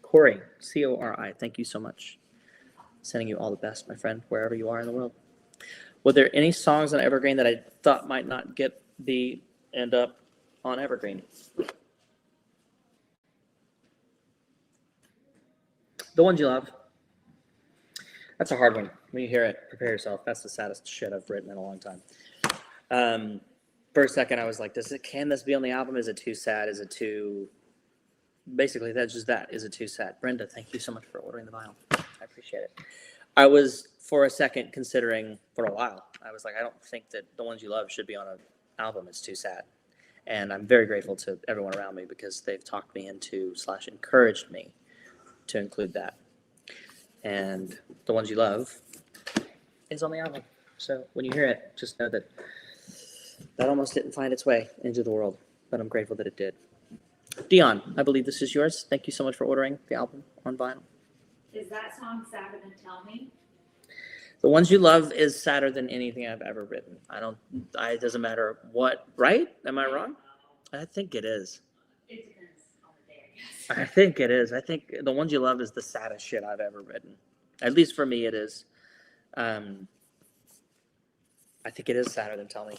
S1: Corey, Cori, thank you so much. Sending you all the best, my friend, wherever you are in the world. Were there any songs on Evergreen that I thought might not end up on Evergreen? The ones you love. That's a hard one. When you hear it, prepare yourself. That's the saddest shit I've written in a long time. For a second, I was like, can this be on the album? Is it too sad? Is it too... Basically, that's just that. Is it too sad? Brenda, thank you so much for ordering the vinyl. I appreciate it. I was, for a second, considering, for a while, I was like, I don't think that The Ones You Love should be on an album. It's too sad. And I'm very grateful to everyone around me because they've talked me into / encouraged me to include that. And The Ones You Love is on the album. So when you hear it, just know that almost didn't find its way into the world, but I'm grateful that it did. Dion, I believe this is yours. Thank you so much for ordering the album on vinyl.
S3: Is that song sadder than Tell Me?
S1: The Ones You Love is sadder than anything I've ever written. It doesn't matter what, right? Am I wrong? I think it is.
S3: It depends on the day, I guess.
S1: I think it is. I think The Ones You Love is the saddest shit I've ever written. At least for me, it is. I think it is sadder than Tell Me.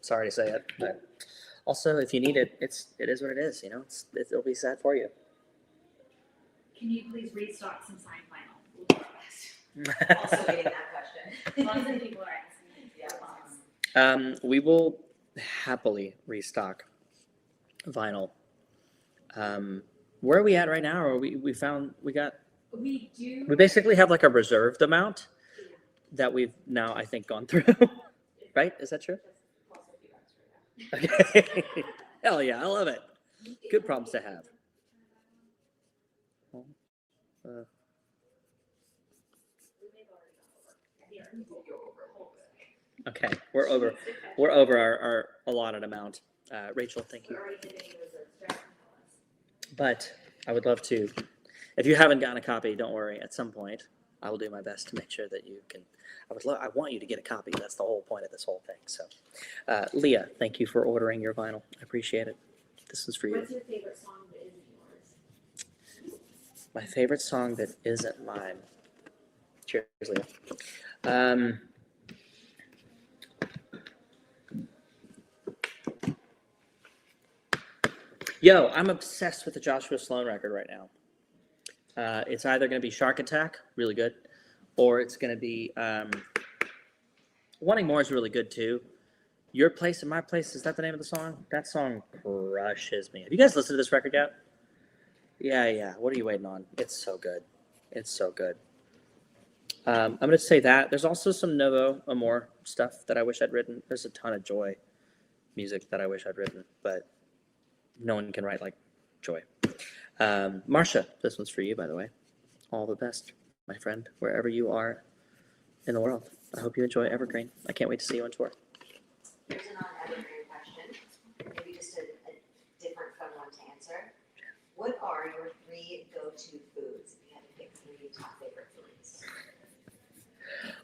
S1: Sorry to say it, but also if you need it, it is what it is. It'll be sad for you.
S3: Can you please restock some signed vinyl? We'll do our best.
S5: Also getting that question.
S3: Lots of people are asking.
S5: Yeah, lots.
S1: We will happily restock vinyl. Where are we at right now? Or we basically have like a reserved amount that we've now, I think, gone through. Right? Is that true? Okay. Hell yeah, I love it. Good problems to have. Okay, we're over our allotted amount. Rachel, thank you. But I would love to, if you haven't gotten a copy, don't worry. At some point, I will do my best to make sure that you can. I want you to get a copy. That's the whole point of this whole thing. So, Leah, thank you for ordering your vinyl. I appreciate it. This is for you.
S3: What's your favorite song that isn't yours?
S1: My favorite song that isn't mine. Cheers, Leah. Yo, I'm obsessed with the Joshua Sloan record right now. It's either going to be Shark Attack, really good, or it's going to be Wanting More is really good too. Your Place and My Place, is that the name of the song? That song crushes me. Have you guys listened to this record yet? Yeah. What are you waiting on? It's so good. It's so good. I'm going to say that. There's also some Novo Amor stuff that I wish I'd written. There's a ton of Joy music that I wish I'd written, but no one can write like Joy. Marcia, this one's for you, by the way. All the best, my friend, wherever you are in the world. I hope you enjoy Evergreen. I can't wait to see you on tour.
S5: Here's an on-Evergreen question, maybe just a different fun one to answer. What are your 3 go-to foods if you had to pick 3 top favorite foods?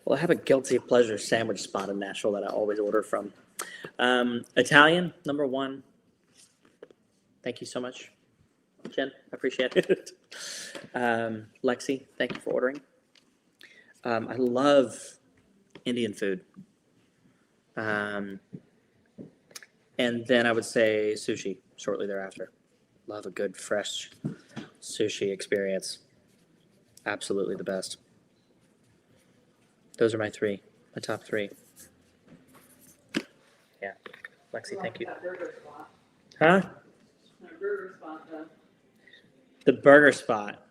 S1: Well, I have a guilty pleasure sandwich spot in Nashville that I always order from. Italian, number 1. Thank you so much, Jen. I appreciate it. Lexi, thank you for ordering. I love Indian food. And then I would say sushi shortly thereafter. Love a good, fresh sushi experience. Absolutely the best. Those are my top 3. Yeah. Lexi, thank you.
S6: That burger spot.
S1: Huh?
S6: That burger spot, though.
S1: The burger spot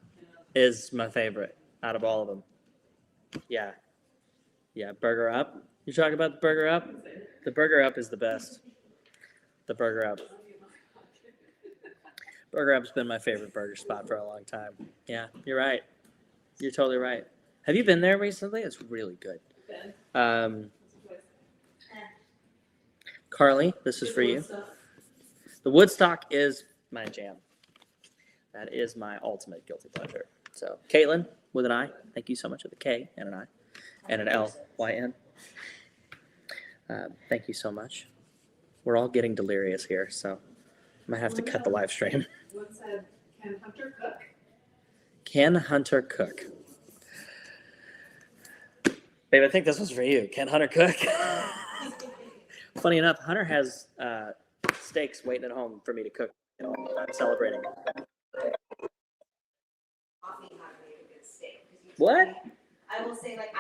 S1: is my favorite out of all of them. Yeah. Yeah, Burger Up. You talking about the Burger Up? The Burger Up is the best. The Burger Up. Burger Up's been my favorite burger spot for a long time. Yeah, you're right. You're totally right. Have you been there recently? It's really good. Carly, this is for you. The Woodstock is my jam. That is my ultimate guilty pleasure. So, Caitlin, with an I, thank you so much with a K and an I and an L-Y-N. Thank you so much. We're all getting delirious here, so I might have to cut the live stream.
S6: One said, can Hunter cook?
S1: Can Hunter cook? Babe, I think this was for you. Can Hunter cook? Funny enough, Hunter has steaks waiting at home for me to cook. You know, I'm celebrating.
S5: Taught me how to make a good steak. 'Cause you
S1: What?
S5: told me- I will say, like,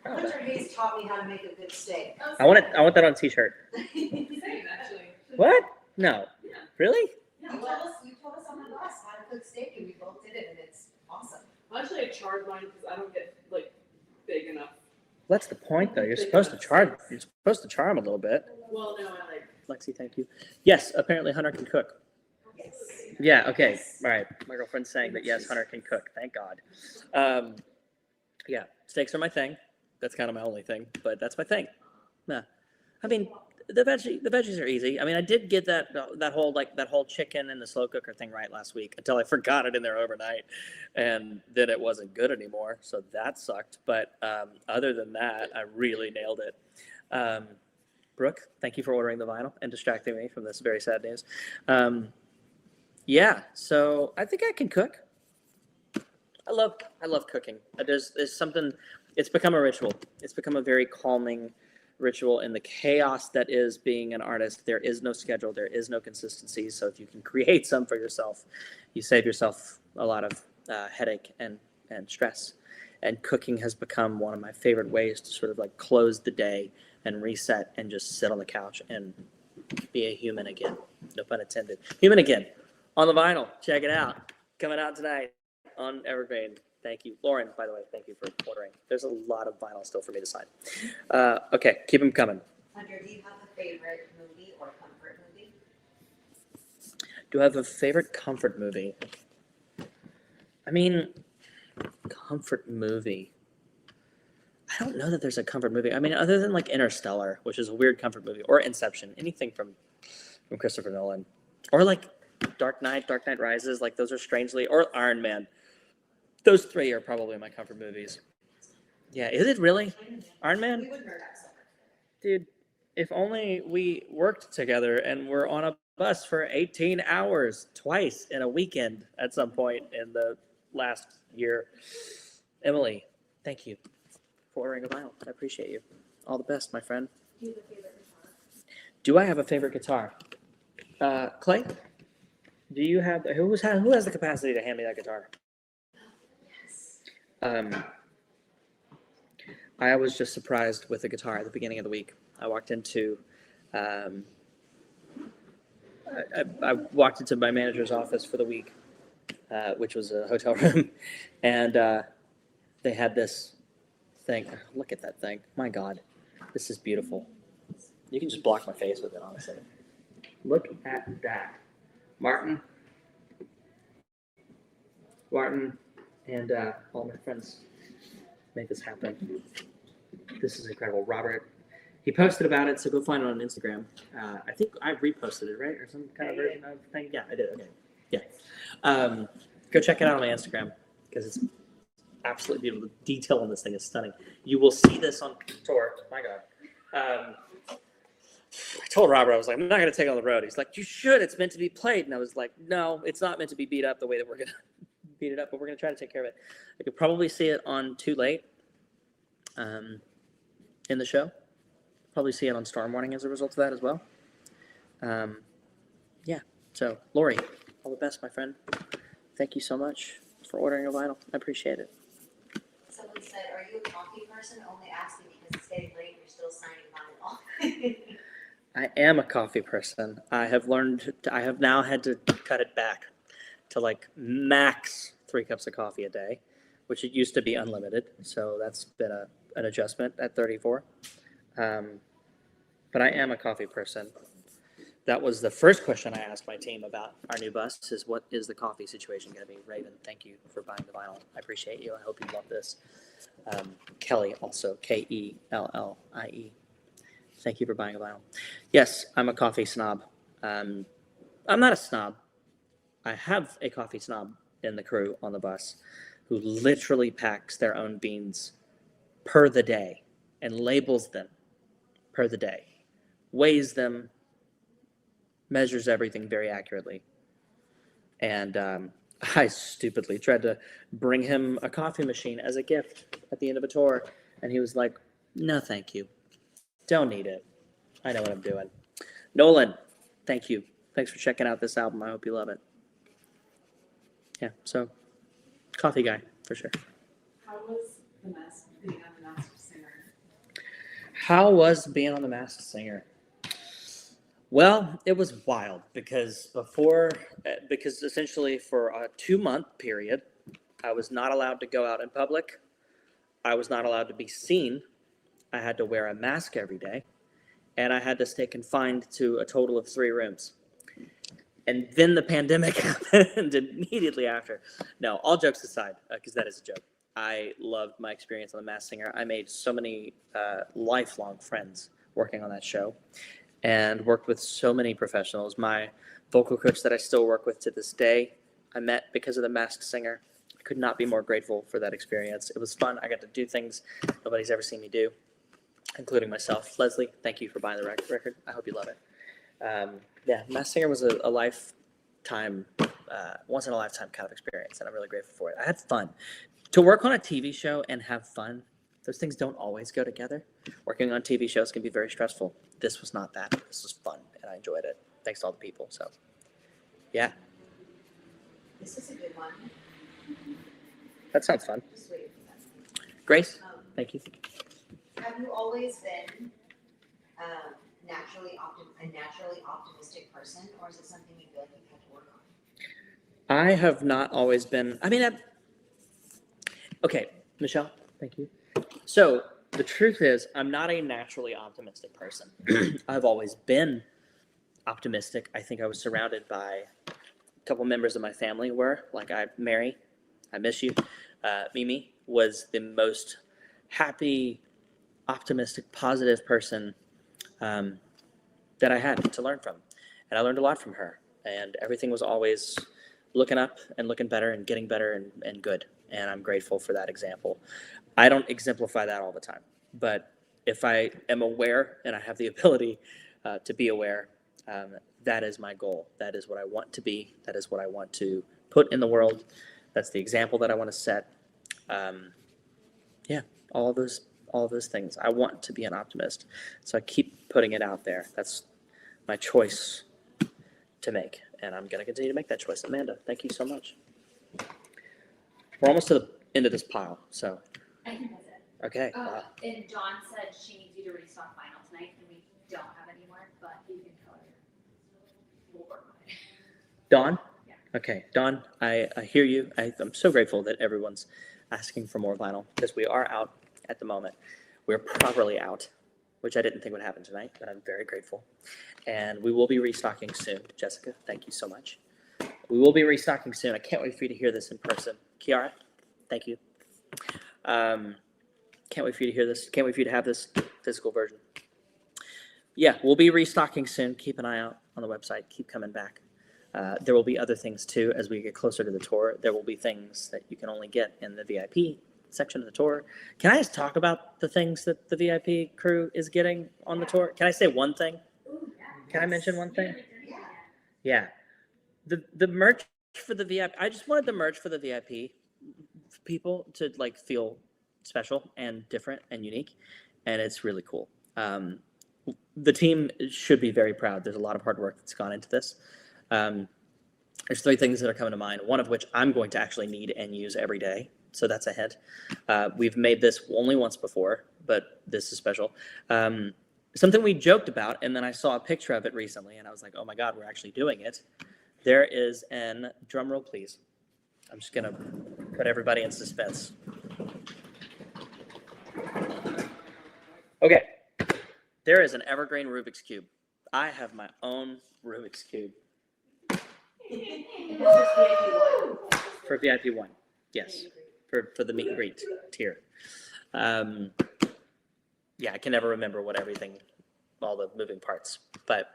S5: Hunter Hayes taught me how to make a good steak.
S1: I want that on a t-shirt.
S6: Same, actually.
S1: What? No.
S6: Yeah.
S1: Really?
S5: You told us on the bus how to cook steak, and we both did it, and it's awesome.
S6: Well, actually, I charred mine because I don't get, like, big enough.
S1: That's the point, though. You're supposed to char. You're supposed to charm a little bit.
S6: Well, no, I like.
S1: Lexi, thank you. Yes, apparently Hunter can cook.
S5: Yes.
S1: Yeah. Okay. All right. My girlfriend's saying that yes, Hunter can cook. Thank God. Yeah, steaks are my thing. That's kind of my only thing, but that's my thing. Nah. I mean, the veggies are easy. I mean, I did get that whole chicken and the slow cooker thing right last week until I forgot it in there overnight, and then it wasn't good anymore. So that sucked. But other than that, I really nailed it. Brooke, thank you for ordering the vinyl and distracting me from this very sad news. Yeah, so I think I can cook. I love cooking. There's something. It's become a ritual. It's become a very calming ritual in the chaos that is being an artist. There is no schedule. There is no consistency. So if you can create some for yourself, you save yourself a lot of headache and stress. And cooking has become one of my favorite ways to sort of like close the day and reset and just sit on the couch and be a human again. No pun intended. Human again. On the vinyl. Check it out. Coming out tonight on Evergreen. Thank you. Lauren, by the way, thank you for ordering. There's a lot of vinyl still for me to sign. Okay, keep them coming.
S5: Hunter, do you have a favorite movie or comfort movie?
S1: Do I have a favorite comfort movie? I mean, comfort movie. I don't know that there's a comfort movie. I mean, other than like Interstellar, which is a weird comfort movie, or Inception, anything from Christopher Nolan, or like Dark Knight Rises, like those are strangely, or Iron Man. Those 3 are probably my comfort movies. Yeah, is it really? Iron Man?
S5: We would nerd out so much.
S1: Dude, if only we worked together and were on a bus for 18 hours twice in a weekend at some point in the last year. Emily, thank you for ordering a vinyl. I appreciate you. All the best, my friend.
S4: Do you have a favorite guitar?
S1: Do I have a favorite guitar? Clay, Do you have who has the capacity to hand me that guitar? I was just surprised with the guitar at the beginning of the week. I walked into I walked into my manager's office for the week, which was a hotel room, and they had this thing. Look at that thing. My God, this is beautiful. You can just block my face with it, honestly. Look at that. Martin, and all my friends made this happen. This is incredible. Robert, he posted about it, so go find it on Instagram. I think I reposted it, right? Or some kind of version of thing. Yeah, I did. Okay. Yeah. Go check it out on my Instagram because it's absolutely beautiful. The detail on this thing is stunning. You will see this on tour. My God. I told Robert, I was like, I'm not going to take it on the road. He's like, you should. It's meant to be played. And I was like, no, it's not meant to be beat up the way that we're going to beat it up, but we're going to try to take care of it. I could probably see it on Too Late in the show. Probably see it on Storm Warning as a result of that as well. Yeah. So, Lori, all the best, my friend. Thank you so much for ordering a vinyl. I appreciate it.
S5: Someone said, are you a coffee person? Only asking because it's getting late, you're still signing vinyl.
S1: I am a coffee person. I have now had to cut it back to like max 3 cups of coffee a day, which it used to be unlimited. So that's been an adjustment at 34. But I am a coffee person. That was the first question I asked my team about our new bus is what is the coffee situation going to be? Raven, thank you for buying the vinyl. I appreciate you. I hope you love this. Kelly also, Kellie. Thank you for buying a vinyl. Yes, I'm a coffee snob. I'm not a snob. I have a coffee snob in the crew on the bus who literally packs their own beans per the day and labels them per the day, weighs them, measures everything very accurately. And I stupidly tried to bring him a coffee machine as a gift at the end of a tour. And he was like, no, thank you. Don't need it. I know what I'm doing. Nolan, thank you. Thanks for checking out this album. I hope you love it. Yeah, so coffee guy for sure.
S6: How was being on The Masked Singer?
S1: How was being on The Masked Singer? Well, it was wild because essentially for a 2-month period, I was not allowed to go out in public. I was not allowed to be seen. I had to wear a mask every day, and I had to stay confined to a total of 3 rooms. And then the pandemic happened immediately after. No, all jokes aside, because that is a joke. I loved my experience on The Masked Singer. I made so many lifelong friends working on that show and worked with so many professionals. My vocal coach that I still work with to this day, I met because of The Masked Singer. I could not be more grateful for that experience. It was fun. I got to do things nobody's ever seen me do, including myself. Leslie, thank you for buying the record. I hope you love it. Yeah, Masked Singer was a lifetime, once in a lifetime kind of experience, and I'm really grateful for it. I had fun. To work on a TV show and have fun, those things don't always go together. Working on TV shows can be very stressful. This was not that. This was fun, and I enjoyed it. Thanks to all the people. So, yeah.
S5: This is a good one.
S1: That sounds fun.
S5: Just wait for that.
S1: Grace, thank you.
S5: Have you always been a naturally optimistic person, or is it something you feel like you've had to work on?
S1: I have not always been, okay, Michelle, thank you. So the truth is, I'm not a naturally optimistic person. I've always been optimistic. I think I was surrounded by a couple members of my family Mary, I miss you. Mimi was the most happy, optimistic, positive person that I had to learn from. And I learned a lot from her. And everything was always looking up and looking better and getting better and good. And I'm grateful for that example. I don't exemplify that all the time. But if I am aware and I have the ability to be aware, that is my goal. That is what I want to be. That is what I want to put in the world. That's the example that I want to set. Yeah, all of those things. I want to be an optimist. So I keep putting it out there. That's my choice to make. and I'm going to continue to make that choice. Amanda, thank you so much. We're almost to the end of this pile, so,
S3: I think that's it.
S1: okay.
S3: And Dawn said she needs you to restock vinyl tonight, and we don't have any more, but you can tell her. We'll work on it.
S1: Dawn?
S3: Yeah.
S1: Okay, Dawn, I hear you. I'm so grateful that everyone's asking for more vinyl because we are out at the moment. We're properly out, which I didn't think would happen tonight, but I'm very grateful. And we will be restocking soon. Jessica, thank you so much. We will be restocking soon. I can't wait for you to hear this in person. Kiara, thank you. Can't wait for you to hear this. Can't wait for you to have this physical version. Yeah, we'll be restocking soon. Keep an eye out on the website. Keep coming back. There will be other things too as we get closer to the tour. There will be things that you can only get in the VIP section of the tour. Can I just talk about the things that the VIP crew is getting on the tour? Can I say one thing? Can I mention one thing? Yeah. The merch for the VIP, I just wanted the merch for the VIP people to like feel special and different and unique, and it's really cool. The team should be very proud. There's a lot of hard work that's gone into this. There's 3 things that are coming to mind, one of which I'm going to actually need and use every day. So that's a hint. We've made this only once before, but this is special. Something we joked about, and then I saw a picture of it recently, and I was like, oh my God, we're actually doing it. There is an, drum roll please. I'm just gonna put everybody in suspense. Okay, there is an Evergreen Rubik's Cube. I have my own Rubik's Cube. For VIP 1, yes. For the meet and greet tier. Yeah, I can never remember what everything, all the moving parts. But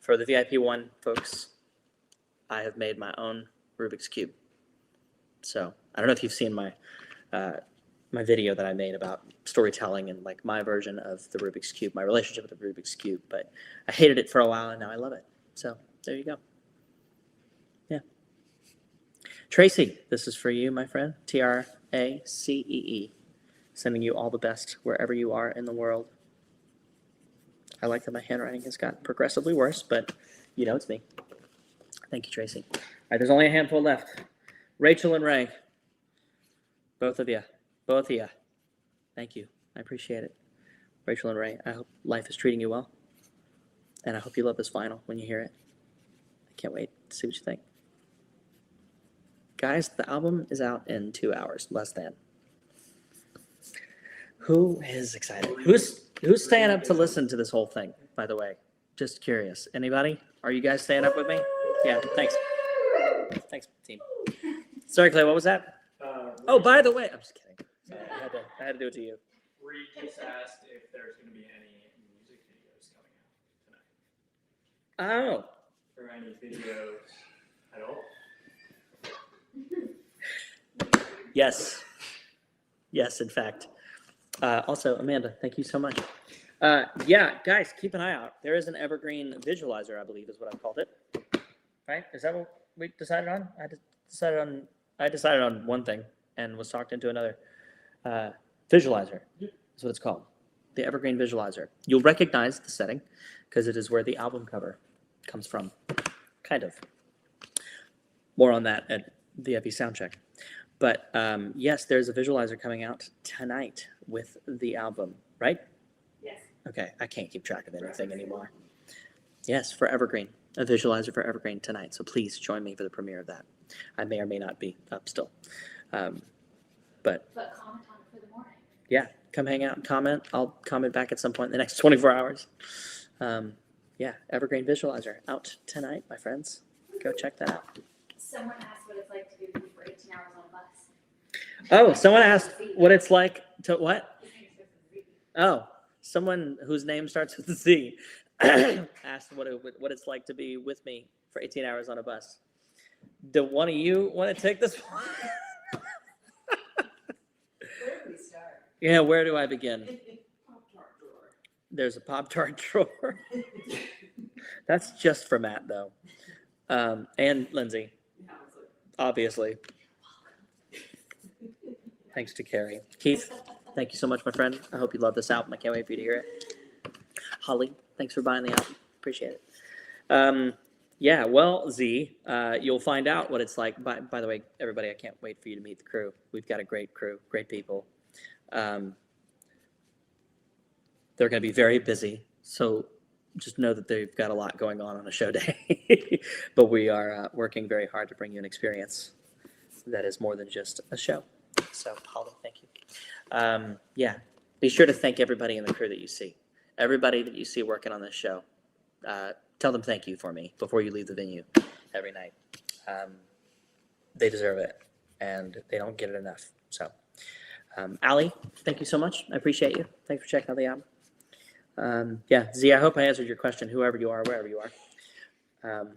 S1: for the VIP 1 folks, I have made my own Rubik's Cube. So I don't know if you've seen my my video that I made about storytelling and like my version of the Rubik's Cube, my relationship with the Rubik's Cube. But I hated it for a while and now I love it. So there you go. Yeah. Tracy, this is for you, my friend. TRACEE. Sending you all the best wherever you are in the world. I like that my handwriting has got progressively worse, but you know it's me. Thank you, Tracy. All right, there's only a handful left. Rachel and Ray, both of you. Thank you. I appreciate it. Rachel and Ray, I hope life is treating you well. And I hope you love this vinyl when you hear it. I can't wait to see what you think. Guys, the album is out in 2 hours, less than. Who is excited? Who's staying up to listen to this whole thing, by the way? Just curious. Anybody? Are you guys staying up with me? Yeah, thanks. Thanks, team. Sorry, Clay, what was that? Oh, by the way, I'm just kidding. Sorry, I had to do it to you.
S2: Reed just asked if there's going to be any music videos coming out tonight.
S1: Oh,
S2: Or any videos at all.
S1: yes. Yes, in fact. Also, Amanda, thank you so much. Yeah, guys, keep an eye out. There is an Evergreen visualizer, I believe is what I called it. Right? Is that what we decided on? I decided on one thing and was talked into another. Visualizer is what it's called. The Evergreen visualizer. You'll recognize the setting because it is where the album cover comes from. Kind of. More on that at VIP Soundcheck. But yes, there's a visualizer coming out tonight with the album, right?
S6: Yes.
S1: Okay, I can't keep track of anything anymore. Yes, for Evergreen. A visualizer for Evergreen tonight. So please join me for the premiere of that. I may or may not be up still. But
S3: comment on it for the morning.
S1: yeah, come hang out and comment. I'll comment back at some point in the next 24 hours. Yeah, Evergreen visualizer out tonight, my friends. Go check that out.
S3: Someone asked what it's like to be with you for 18 hours on a bus.
S1: Oh, someone asked what it's like to what? Oh, someone whose name starts with a Z asked what it's like to be with me for 18 hours on a bus. Do one of you want to take this one?
S5: Where do we start?
S1: Yeah, where do I begin?
S6: Pop-Tart drawer.
S1: There's a Pop-Tart drawer. That's just for Matt, though. And Lindsay,
S6: Yeah, it's like,
S1: obviously. Thanks to Carrie. Keith, thank you so much, my friend. I hope you love this album. I can't wait for you to hear it. Holly, thanks for buying the album. Appreciate it. Yeah, well, Z, you'll find out what it's like. By the way, everybody, I can't wait for you to meet the crew. We've got a great crew, great people. They're going to be very busy, so just know that they've got a lot going on a show day. But we are working very hard to bring you an experience that is more than just a show. So, Holly, thank you. Yeah, be sure to thank everybody in the crew that you see. Everybody that you see working on this show. Tell them thank you for me before you leave the venue every night. They deserve it, and they don't get it enough. So, Allie, thank you so much. I appreciate you. Thanks for checking out the album. Yeah, Z, I hope I answered your question, whoever you are, wherever you are.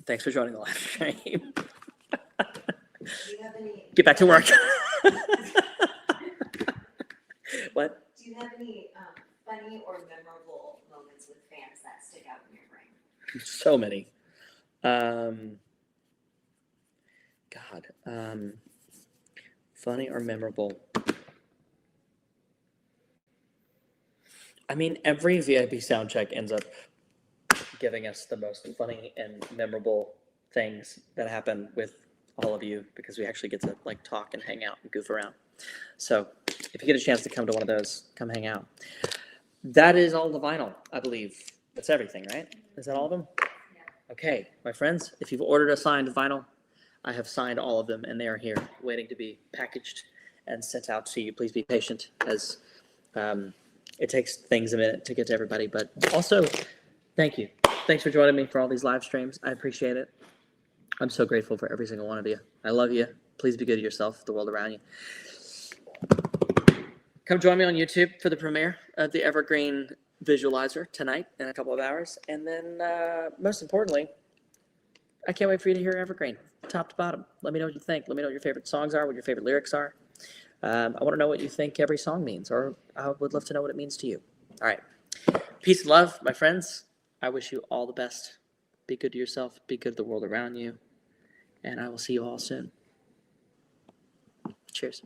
S1: Thanks for joining the live stream.
S5: Do you have any?
S1: Get back to work. What?
S5: Do you have any funny or memorable moments with fans that stick out in your brain?
S1: So many. Funny or memorable. I mean, every VIP Soundcheck ends up giving us the most funny and memorable things that happen with all of you, because we actually get to like talk and hang out and goof around. So if you get a chance to come to one of those, come hang out. That is all the vinyl, I believe. That's everything, right? Is that all of them? Okay, my friends, if you've ordered a signed vinyl, I have signed all of them, and they are here waiting to be packaged and sent out to you. Please be patient, as it takes things a minute to get to everybody. But also, thank you. Thanks for joining me for all these live streams. I appreciate it. I'm so grateful for every single one of you. I love you. Please be good to yourself, the world around you. Come join me on YouTube for the premiere of the Evergreen visualizer tonight in a couple of hours. And then, most importantly, I can't wait for you to hear Evergreen, top to bottom. Let me know what you think. Let me know what your favorite songs are, what your favorite lyrics are. I want to know what you think every song means, or I would love to know what it means to you. All right. Peace and love, my friends. I wish you all the best. Be good to yourself. Be good to the world around you. And I will see you all soon. Cheers.